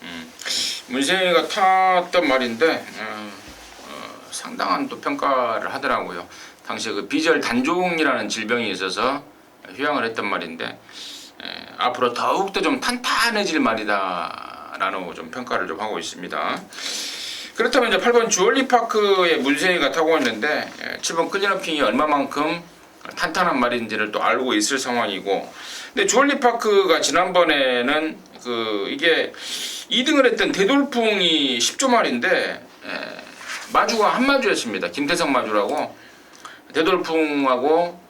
문세희가 탔던 말인데 상당한 또 평가를 하더라고요. 당시에 그 비절 단종이라는 질병이 있어서 휴양을 했던 말인데 앞으로 더욱더 좀 탄탄해질 말이다라는 좀 평가를 좀 하고 있습니다. 그렇다면 이제 8번 주얼리파크의 문세희가 타고 왔는데 7번 클리너킹이 얼마만큼 탄탄한 말인지를 또 알고 있을 상황이고, 근데 주얼리파크가 지난번에는 이게 2등을 했던 대돌풍이 10조 말인데 마주가 한 마주였습니다. 김태성 마주라고 대돌풍하고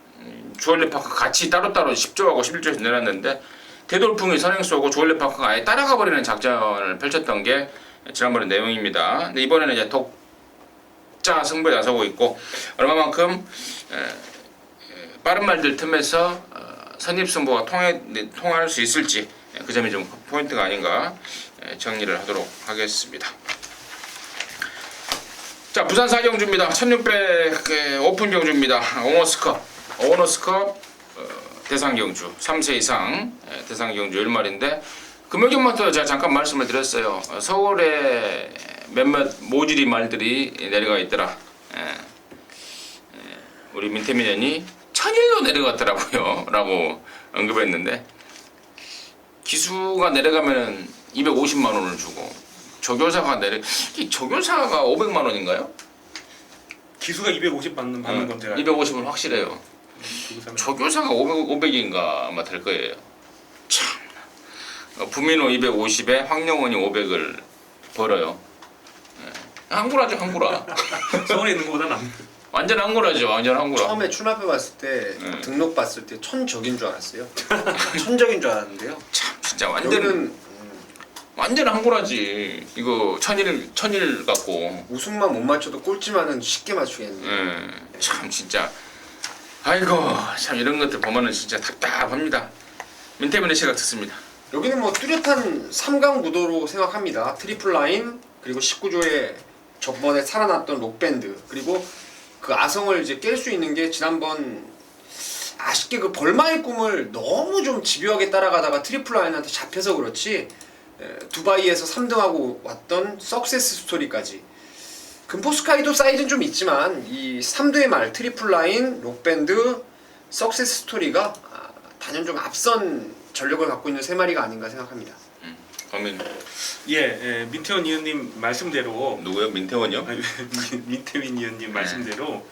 주얼리파크 같이 따로따로 10조하고 11조에서 내놨는데 대돌풍이 선행 쏘고 주얼리파크가 아예 따라가 버리는 작전을 펼쳤던 게 지난번의 내용입니다. 근데 이번에는 이제 독자 승부에 나서고 있고 얼마만큼 빠른 말들 틈에서 선입 승부가 통할 수 있을지 그 점이 좀 포인트가 아닌가 정리를 하도록 하겠습니다. 자, 부산 4경주입니다. 1600 오픈 경주입니다. 오너스컵 대상 경주 3세 이상 대상 경주 1말인데 금요일부터 제가 잠깐 말씀을 드렸어요. 서울에 몇몇 모질이 말들이 내려가 있더라. 우리 민태민 의원이 1000일로 내려갔더라고요 라고 언급했는데, 기수가 내려가면 250만 원을 주고 조교사가 조교사가 500만 원인가요? 기수가 250 받는 건 제가 250은 확실해요. 조교사가 500인가 아마 될 거예요. 참. 부민호 250에 황영원이 500을 벌어요. 한구라죠, 한구라. 서울에 있는 것보다 남. 완전 한구라죠, 완전 한구라. 처음에 출마표 봤을 때 등록 봤을 때 천적인 줄 알았어요. 천적인 줄 알았는데요. 참 진짜 여기는 완전 한구라지. 이거 천일 갖고. 우승만 못 맞춰도 꼴찌만은 쉽게 맞추겠네요. 참 진짜. 아이고 참 이런 것들 보면은 진짜 답답합니다. 민태민의 시각 듣습니다. 여기는 뭐 뚜렷한 3강 구도로 생각합니다. 트리플 라인, 그리고 19조에 저번에 살아났던 록밴드, 그리고 그 아성을 이제 깰 수 있는 게 지난번 아쉽게 그 벌마의 꿈을 너무 좀 집요하게 따라가다가 트리플 라인한테 잡혀서 그렇지 두바이에서 3등하고 왔던 석세스 스토리까지 금포스카이도 사이즈는 좀 있지만 이 3두의 말 트리플 라인, 록밴드, 석세스 스토리가 단연 좀 앞선 전력을 갖고 있는 세 마리가 아닌가 생각합니다. 그러면 민태원 의원님 말씀대로 누구요? 민태원이요? 민태민 의원님 말씀대로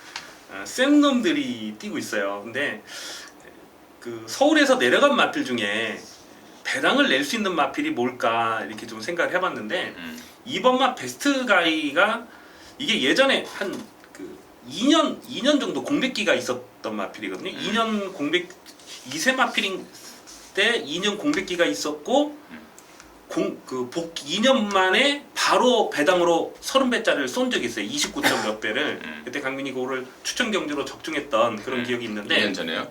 센 놈들이 뛰고 있어요. 근데 그 서울에서 내려간 마필 중에 배당을 낼 수 있는 마필이 뭘까 이렇게 좀 생각을 해봤는데 이번 마 베스트 가이가 이게 예전에 한 그 2년 정도 공백기가 있었던 마필이거든요. 2년 공백 2세 마필인 때 2년 공백기가 있었고 2년 만에 바로 배당으로 30배짜리를 쏜 적이 있어요. 29점 몇 배를. 그때 강민이 그거를 추천 경주로 적중했던 그런 기억이 있는데 2년 전에요?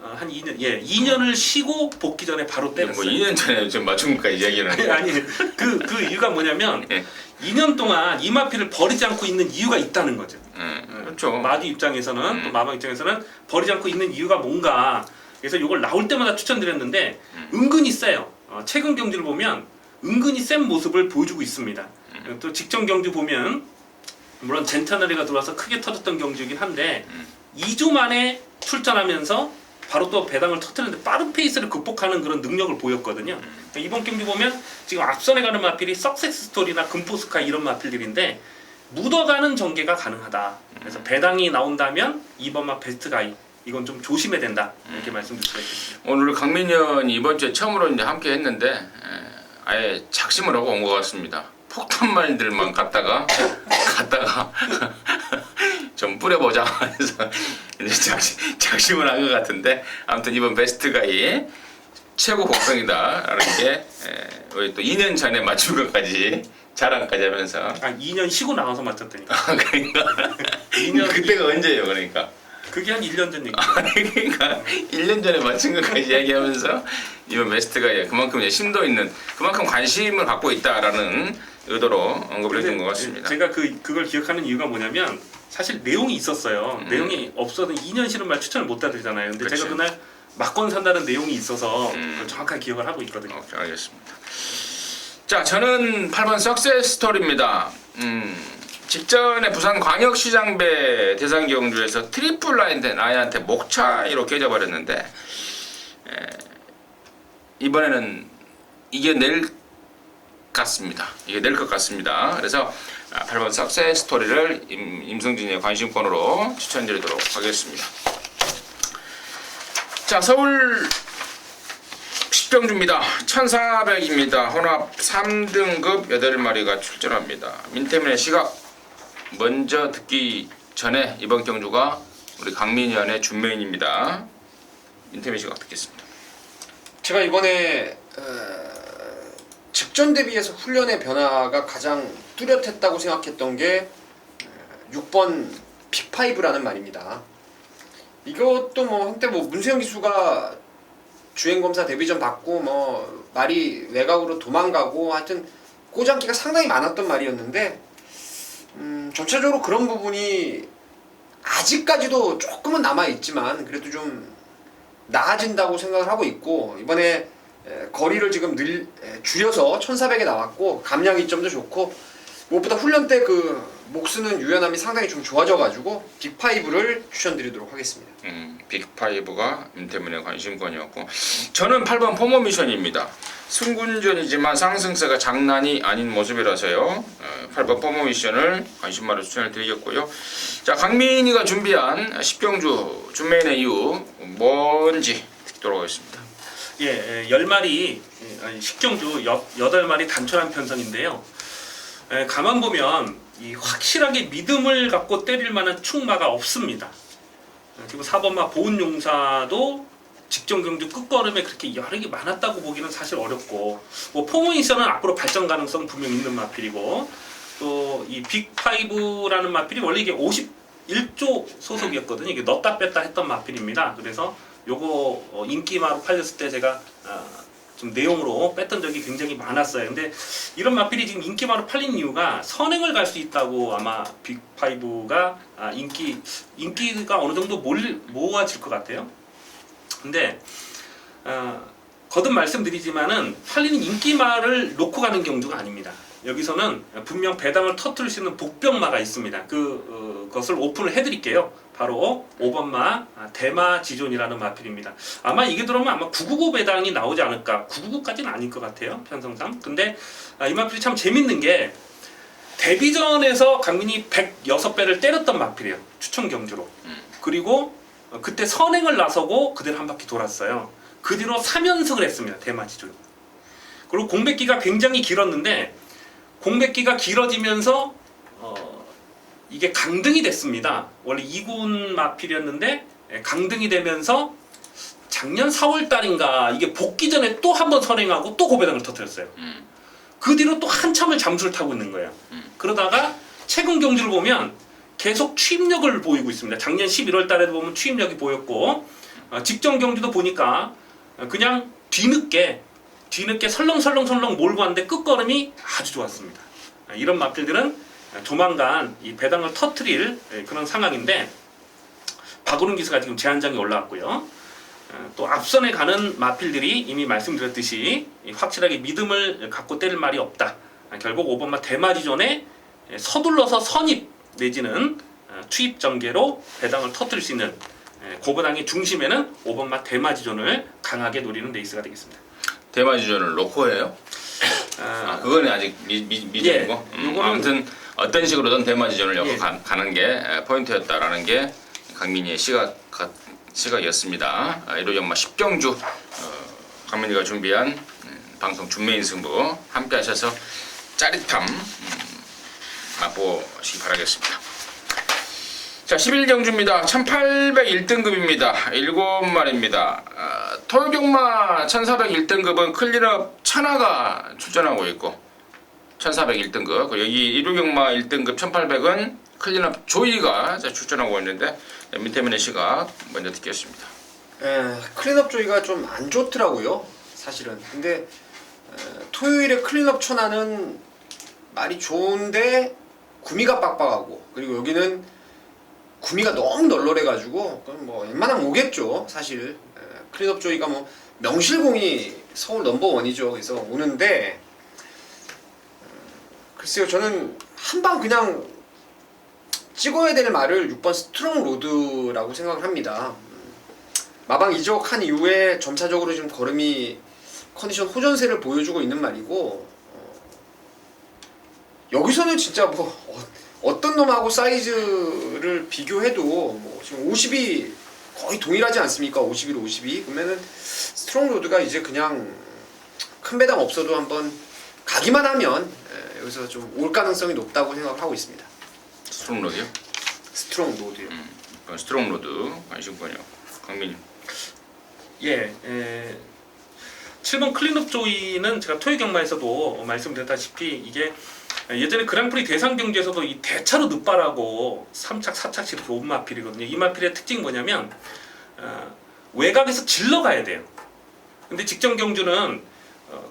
한 2년 2년을 쉬고 복귀 전에 바로 때렸어요. 뭐 2년 전에 좀 맞춤과 이야기를 아니 그 이유가 뭐냐면 예. 2년 동안 이 마필을 버리지 않고 있는 이유가 있다는 거죠. 그렇죠. 마주 입장에서는 또 마방 입장에서는 버리지 않고 있는 이유가 뭔가. 그래서 이걸 나올 때마다 추천드렸는데 은근히 세요. 최근 경주를 보면 은근히 센 모습을 보여주고 있습니다. 또 직전 경주 보면 물론 젠터너리가 들어와서 크게 터졌던 경주이긴 한데 2주 만에 출전하면서 바로 또 배당을 터뜨리는데 빠른 페이스를 극복하는 그런 능력을 보였거든요. 이번 경주 보면 지금 앞선에 가는 마필이 석세스 스토리나 금포스카 이런 마필들인데 묻어가는 전개가 가능하다. 그래서 배당이 나온다면 이번 마 베스트 가이 이건 좀 조심해야 된다 이렇게 말씀드릴 수가 있겠습니다. 오늘 강민현이 이번 주에 처음으로 이제 함께 했는데 아예 작심을 하고 온 것 같습니다. 폭탄 말들만 갖다가 좀 뿌려보자 해서 이제 작심을 한 것 같은데, 아무튼 이번 베스트 가이 최고 곡성이다라는 게 우리 또 2년 전에 맞춘 것까지 자랑까지 하면서 아 2년 쉬고 나와서 맞췄다니까. 그러니까 2년 그때가 언제예요? 그러니까 그게 한 1년 전 얘기. 그러니까 1년 전에 맞춘 것까지 이야기하면서 이번 베스트가 그만큼 이제 심도 있는 그만큼 관심을 갖고 있다라는 의도로 언급을 해준 것 같습니다. 제가 그걸 기억하는 이유가 뭐냐면 사실 내용이 있었어요. 내용이 없어도 2년 쉬는 말 추천을 못 해드리잖아요. 근데 그렇죠. 제가 그날 막건 산다는 내용이 있어서 그걸 정확하게 기억을 하고 있거든요. 오케이, 알겠습니다. 자, 저는 8번 석세스 스토리입니다. 직전에 부산 광역시장배 대상 경주에서 트리플 라인한테 목 차이로 깨져버렸는데 이번에는 이겨낼 것 같습니다. 그래서 8번 석세스 스토리를 임승진의 관심권으로 추천드리도록 하겠습니다. 자, 서울 10경주입니다. 1400입니다. 혼합 3등급 8마리가 출전합니다. 민태민의 시각 먼저 듣기 전에 이번 경주가 우리 강민현의 준메인입니다. 민태민 시각 듣겠습니다. 제가 이번에 직전 대비해서 훈련의 변화가 가장 뚜렷했다고 생각했던 게 6번 빅5라는 말입니다. 이것도 뭐 한때 뭐 문세영 기수가 주행검사 데뷔전 받고 뭐 말이 외곽으로 도망가고 하여튼 꼬장기가 상당히 많았던 말이었는데 전체적으로 그런 부분이 아직까지도 조금은 남아있지만 그래도 좀 나아진다고 생각을 하고 있고 이번에 거리를 지금 줄여서 1400에 나왔고 감량 이점도 좋고 무엇보다 훈련 때 그 목 쓰는 유연함이 상당히 좀 좋아져가지고 빅5를 추천드리도록 하겠습니다. 빅5가 민태민의 관심권이었고 저는 8번 포모미션입니다. 승군전이지만 상승세가 장난이 아닌 모습이라서요. 8번 포모미션을 관심마로 추천을 드리겠고요. 자, 강민이가 준비한 10경주 준메인의 이유 뭔지 듣도록 하겠습니다. 예, 10마리 10경주 8마리 단촐한 편성인데요. 가만 보면 이 확실하게 믿음을 갖고 때릴 만한 충마가 없습니다. 그리고 4번마 보은용사도 직전 경주 끝걸음에 그렇게 여러 개 많았다고 보기는 사실 어렵고 뭐 포모이션은 앞으로 발전 가능성 분명 있는 마필이고 또 이 빅5라는 마필이 원래 이게 51조 소속이었거든요. 이게 넣었다 뺐다 했던 마필입니다. 그래서 요거 인기마로 팔렸을 때 제가 좀 내용으로 뺐던 적이 굉장히 많았어요. 근데 이런 마필이 지금 인기마로 팔린 이유가 선행을 갈 수 있다고 아마 빅5가 인기가 어느 정도 모아질 것 같아요. 근데 거듭 말씀드리지만은 팔리는 인기마를 놓고 가는 경주가 아닙니다. 여기서는 분명 배당을 터뜨릴 수 있는 복병마가 있습니다. 그것을 오픈을 해드릴게요. 바로 5번마 대마 지존이라는 마필입니다. 아마 이게 들어오면 아마 999 배당이 나오지 않을까. 999까지는 아닐 것 같아요. 편성상. 근데 이 마필이 참 재밌는 게 데뷔전에서 강민이 106배를 때렸던 마필이에요. 추천 경주로. 그리고 그때 선행을 나서고 그대로 한 바퀴 돌았어요. 그 뒤로 3연승을 했습니다. 대마 지존. 그리고 공백기가 굉장히 길었는데 공백기가 길어지면서 이게 강등이 됐습니다. 원래 2군 마필이었는데 강등이 되면서 작년 4월 달인가 이게 복귀 전에 또 한 번 선행하고 또 고배당을 터뜨렸어요. 그 뒤로 또 한참을 잠수를 타고 있는 거예요. 그러다가 최근 경주를 보면 계속 추임력을 보이고 있습니다. 작년 11월 달에도 보면 추임력이 보였고 직전 경주도 보니까 그냥 뒤늦게 설렁설렁 몰고 왔는데 끝걸음이 아주 좋았습니다. 이런 마필들은 조만간 이 배당을 터뜨릴 그런 상황인데 박우른 기수가 지금 제한장에 올라왔고요. 또 앞선에 가는 마필들이 이미 말씀드렸듯이 확실하게 믿음을 갖고 때릴 말이 없다. 결국 5번마 대마지존에 서둘러서 선입 내지는 투입 전개로 배당을 터뜨릴 수 있는 고배당의 중심에는 5번마 대마지존을 강하게 노리는 레이스가 되겠습니다. 대마지존을 놓고 해요? 그거는 아직 미정이고 아무튼 어떤 식으로든 대마지존을 엮어 가는 게 포인트였다라는 게 강민이의 시각이었습니다. 1호 연마 10경주 강민이가 준비한 방송 준메인 승부 함께 하셔서 짜릿함 맛보시기 바라겠습니다. 자, 11경주입니다. 1801등급입니다. 7마리입니다. 토요경마 1401등급은 클린업 천하가 출전하고 있고 1401등급 여기 일요경마 1등급 1800은 클린업 조이가 출전하고 있는데 민태민의 시각 먼저 듣겠습니다. 클린업 조이가 좀 안 좋더라고요 사실은. 근데 토요일에 클린업 천하는 말이 좋은데 구미가 빡빡하고, 그리고 여기는 구미가 너무 널널해가지고 그럼 뭐 웬만하면 오겠죠 사실. 클린업 조이가 뭐 명실공히 서울 넘버원이죠. 그래서 오는데 글쎄요, 저는 한방 그냥 찍어야 될 말을 6번 스트롱 로드라고 생각을 합니다. 마방 이적한 이후에 점차적으로 지금 걸음이 컨디션 호전세를 보여주고 있는 말이고, 여기서는 진짜 뭐 어떤 놈하고 사이즈를 비교해도 뭐 지금 50이 거의 동일하지 않습니까? 51, 52. 그러면은 스트롱 로드가 이제 그냥 큰 배당 없어도 한번 가기만 하면 여기서 좀 올 가능성이 높다고 생각을 하고 있습니다. 스트롱 로드요? 스트롱 로드요. 스트롱 로드 관심권이요. 강민님. 예, 7번 클린업 조이는 제가 토요 경마에서도 말씀드렸다시피 이게 예전에 그랑프리 대상 경주에서도 이 대차로 늦발하고 3착, 4착씩 이렇게 온 마필이거든요. 이 마필의 특징이 뭐냐면 외곽에서 질러 가야 돼요. 근데 직전 경주는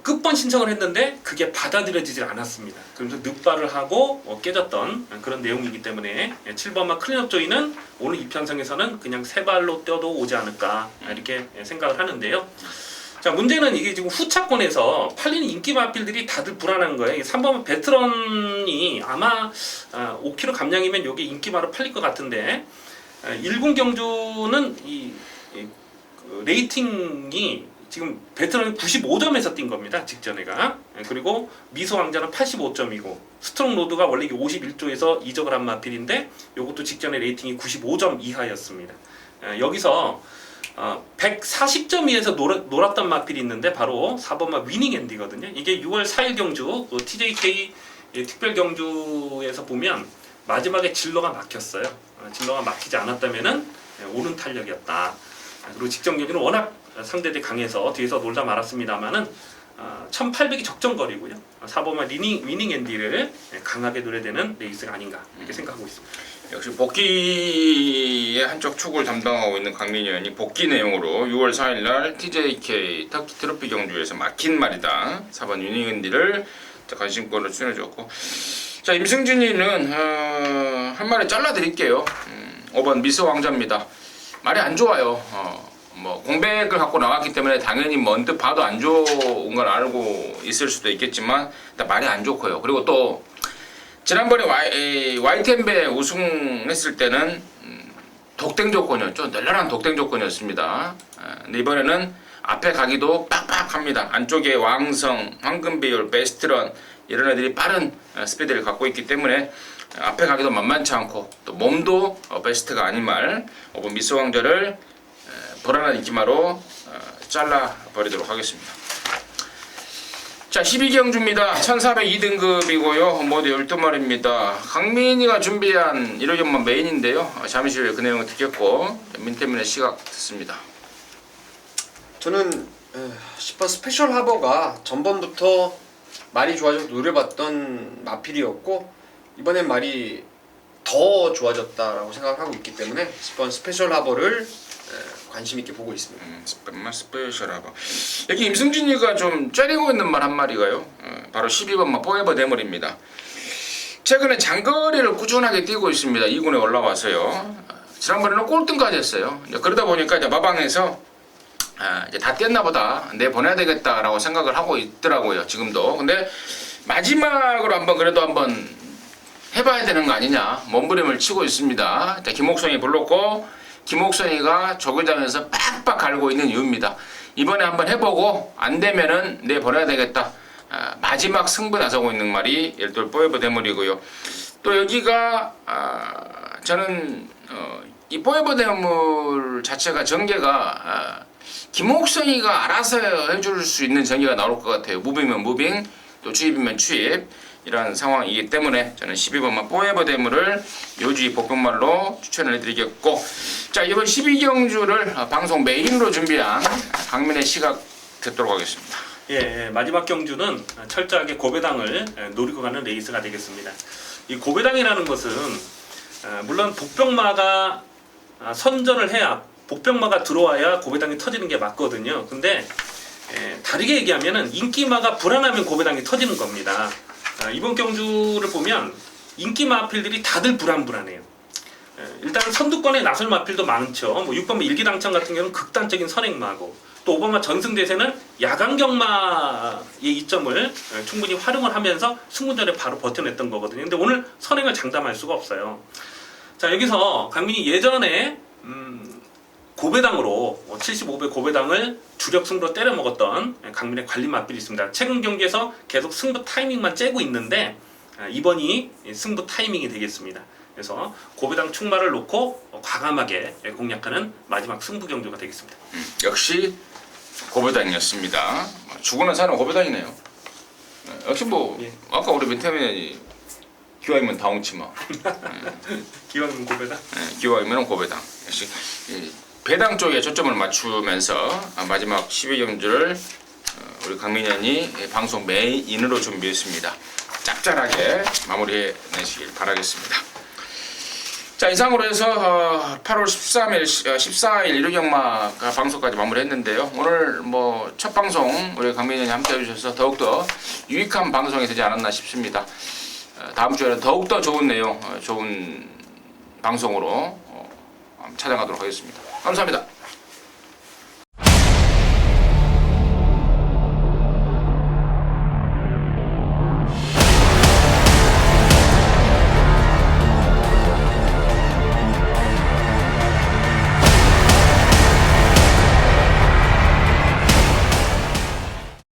끝번 신청을 했는데 그게 받아들여지질 않았습니다. 그러면서 늑발을 하고 깨졌던 그런 내용이기 때문에 7번마 클린업 조이는 오늘 이 편성에서는 그냥 세 발로 뛰어도 오지 않을까 이렇게 생각을 하는데요. 자, 문제는 이게 지금 후차권에서 팔리는 인기 마필들이 다들 불안한 거예요. 3번 베트런이 아마 5kg 감량이면 여기 인기마로 팔릴 것 같은데 1군 경주는 이 레이팅이 지금 베트런이 95점에서 뛴 겁니다. 직전에가. 그리고 미소왕자는 85점이고 스트롱 로드가 원래 51조에서 이적을 한 마필인데 이것도 직전에 레이팅이 95점 이하였습니다. 여기서 140점 위에서 놀았던 마필이 있는데 바로 4번마 위닝 앤디거든요. 이게 6월 4일 경주 그 TJK 특별 경주에서 보면 마지막에 질러가 막혔어요. 질러가 막히지 않았다면은 오는 탄력이었다. 그리고 직전 경기는 워낙 상대들이 강해서 뒤에서 놀다 말았습니다만은 1800이 적정거리고요. 4번마 위닝 앤디를 강하게 노려야 되는 레이스가 아닌가 이렇게 생각하고 있습니다. 역시 복귀의 한쪽 축을 담당하고 있는 강민희 의원이 복귀 내용으로 6월 4일날 TJK 터키 트로피 경주에서 막힌 말이다. 4번 유닝은디를 관심권으로 추천해줬고, 자 임승진이는 한 마리 잘라드릴게요. 5번 미스 왕자입니다. 말이 안 좋아요. 뭐 공백을 갖고 나왔기 때문에 당연히 언뜻 봐도 안 좋은 걸 알고 있을 수도 있겠지만 일단 말이 안 좋고요. 그리고 또 지난번에 YTN배 우승했을 때는 독땡 조건이었죠. 널널한 독땡 조건이었습니다. 근데 이번에는 앞에 가기도 빡빡합니다. 안쪽에 왕성, 황금비율, 베스트런 이런 애들이 빠른 스피드를 갖고 있기 때문에 앞에 가기도 만만치 않고 또 몸도 베스트가 아닌 말 5번 미스 왕자를 불안한 인기마로 잘라버리도록 하겠습니다. 자 12경주입니다. 1402등급이고요. 모두 12마리입니다. 강민이가 준비한 1호경마 메인인데요. 잠시 후에 그 내용을 듣겠고 민태민의 시각 듣습니다. 저는 10번 스페셜 하버가 전번부터 말이 좋아져서 노려봤던 마필이었고 이번엔 말이 더 좋아졌다라고 생각을 하고 있기 때문에 10번 스페셜 하버를 관심 있게 보고 있습니다. 스페셜 하버. 여기 임승진이가 좀 째리고 있는 말 한 마리가요. 바로 12번마 포에버 대물입니다. 최근에 장거리를 꾸준하게 뛰고 있습니다. 2군에 올라와서요. 지난번에는 꼴등까지 했어요. 그러다 보니까 이제 마방에서 이제 다 뛰었나 보다. 내보내야 되겠다라고 생각을 하고 있더라고요. 지금도. 근데 마지막으로 한번 해봐야 되는 거 아니냐. 몸부림을 치고 있습니다. 김옥선이 불렀고 김옥선이가 조교장에서 빡빡 갈고 있는 이유입니다. 이번에 한번 해보고 안 되면은 내보내야 되겠다. 마지막 승부 나서고 있는 말이 일돌 포에버 대물이고요. 또 여기가 저는 이 포에버 대물 자체가 전개가 김옥선이가 알아서 해줄 수 있는 전개가 나올 것 같아요. 무빙이면 무빙, 또 추입이면 추입. 이런 상황이기 때문에 저는 12번만 포에버 데모를 요주의 복병말로 추천을 해드리겠고, 자 이번 12경주를 방송 메인으로 준비한 강민의 시각 듣도록 하겠습니다. 예, 마지막 경주는 철저하게 고배당을 노리고 가는 레이스가 되겠습니다. 이 고배당이라는 것은 물론 복병마가 선전을 해야, 복병마가 들어와야 고배당이 터지는 게 맞거든요. 근데 다르게 얘기하면은 인기마가 불안하면 고배당이 터지는 겁니다. 이번 경주를 보면 인기 마필들이 다들 불안해요. 일단 선두권에 나설 마필도 많죠. 뭐 6번 일기당첨 같은 경우는 극단적인 선행마고, 또 5번마 전승대세는 야간 경마의 이점을 충분히 활용을 하면서 승부전에 바로 버텨냈던 거거든요. 근데 오늘 선행을 장담할 수가 없어요. 자, 여기서 강민이 예전에 고배당으로 75배 고배당을 주력 승부로 때려 먹었던 강민의 관리 마필이 있습니다. 최근 경기에서 계속 승부 타이밍만 째고 있는데 이번이 승부 타이밍이 되겠습니다. 그래서 고배당 충마를 놓고 과감하게 공략하는 마지막 승부 경주가 되겠습니다. 역시 고배당이었습니다. 죽어나 사는 고배당이네요. 역시 뭐 예. 아까 우리 맨태면이 기왕이면 다홍치마, 기왕이면 고배당. 기왕이면 고배당. 역시 이 배당 쪽에 초점을 맞추면서 마지막 12경주를 우리 강민현이 방송 메인으로 준비했습니다. 짭짤하게 마무리해 내시길 바라겠습니다. 자, 이상으로 해서 8월 13일, 14일 일요경마가 방송까지 마무리했는데요. 오늘 뭐 첫 방송 우리 강민현이 함께 해주셔서 더욱더 유익한 방송이 되지 않았나 싶습니다. 다음 주에는 더욱더 좋은 내용, 좋은 방송으로 찾아가도록 하겠습니다. 감사합니다.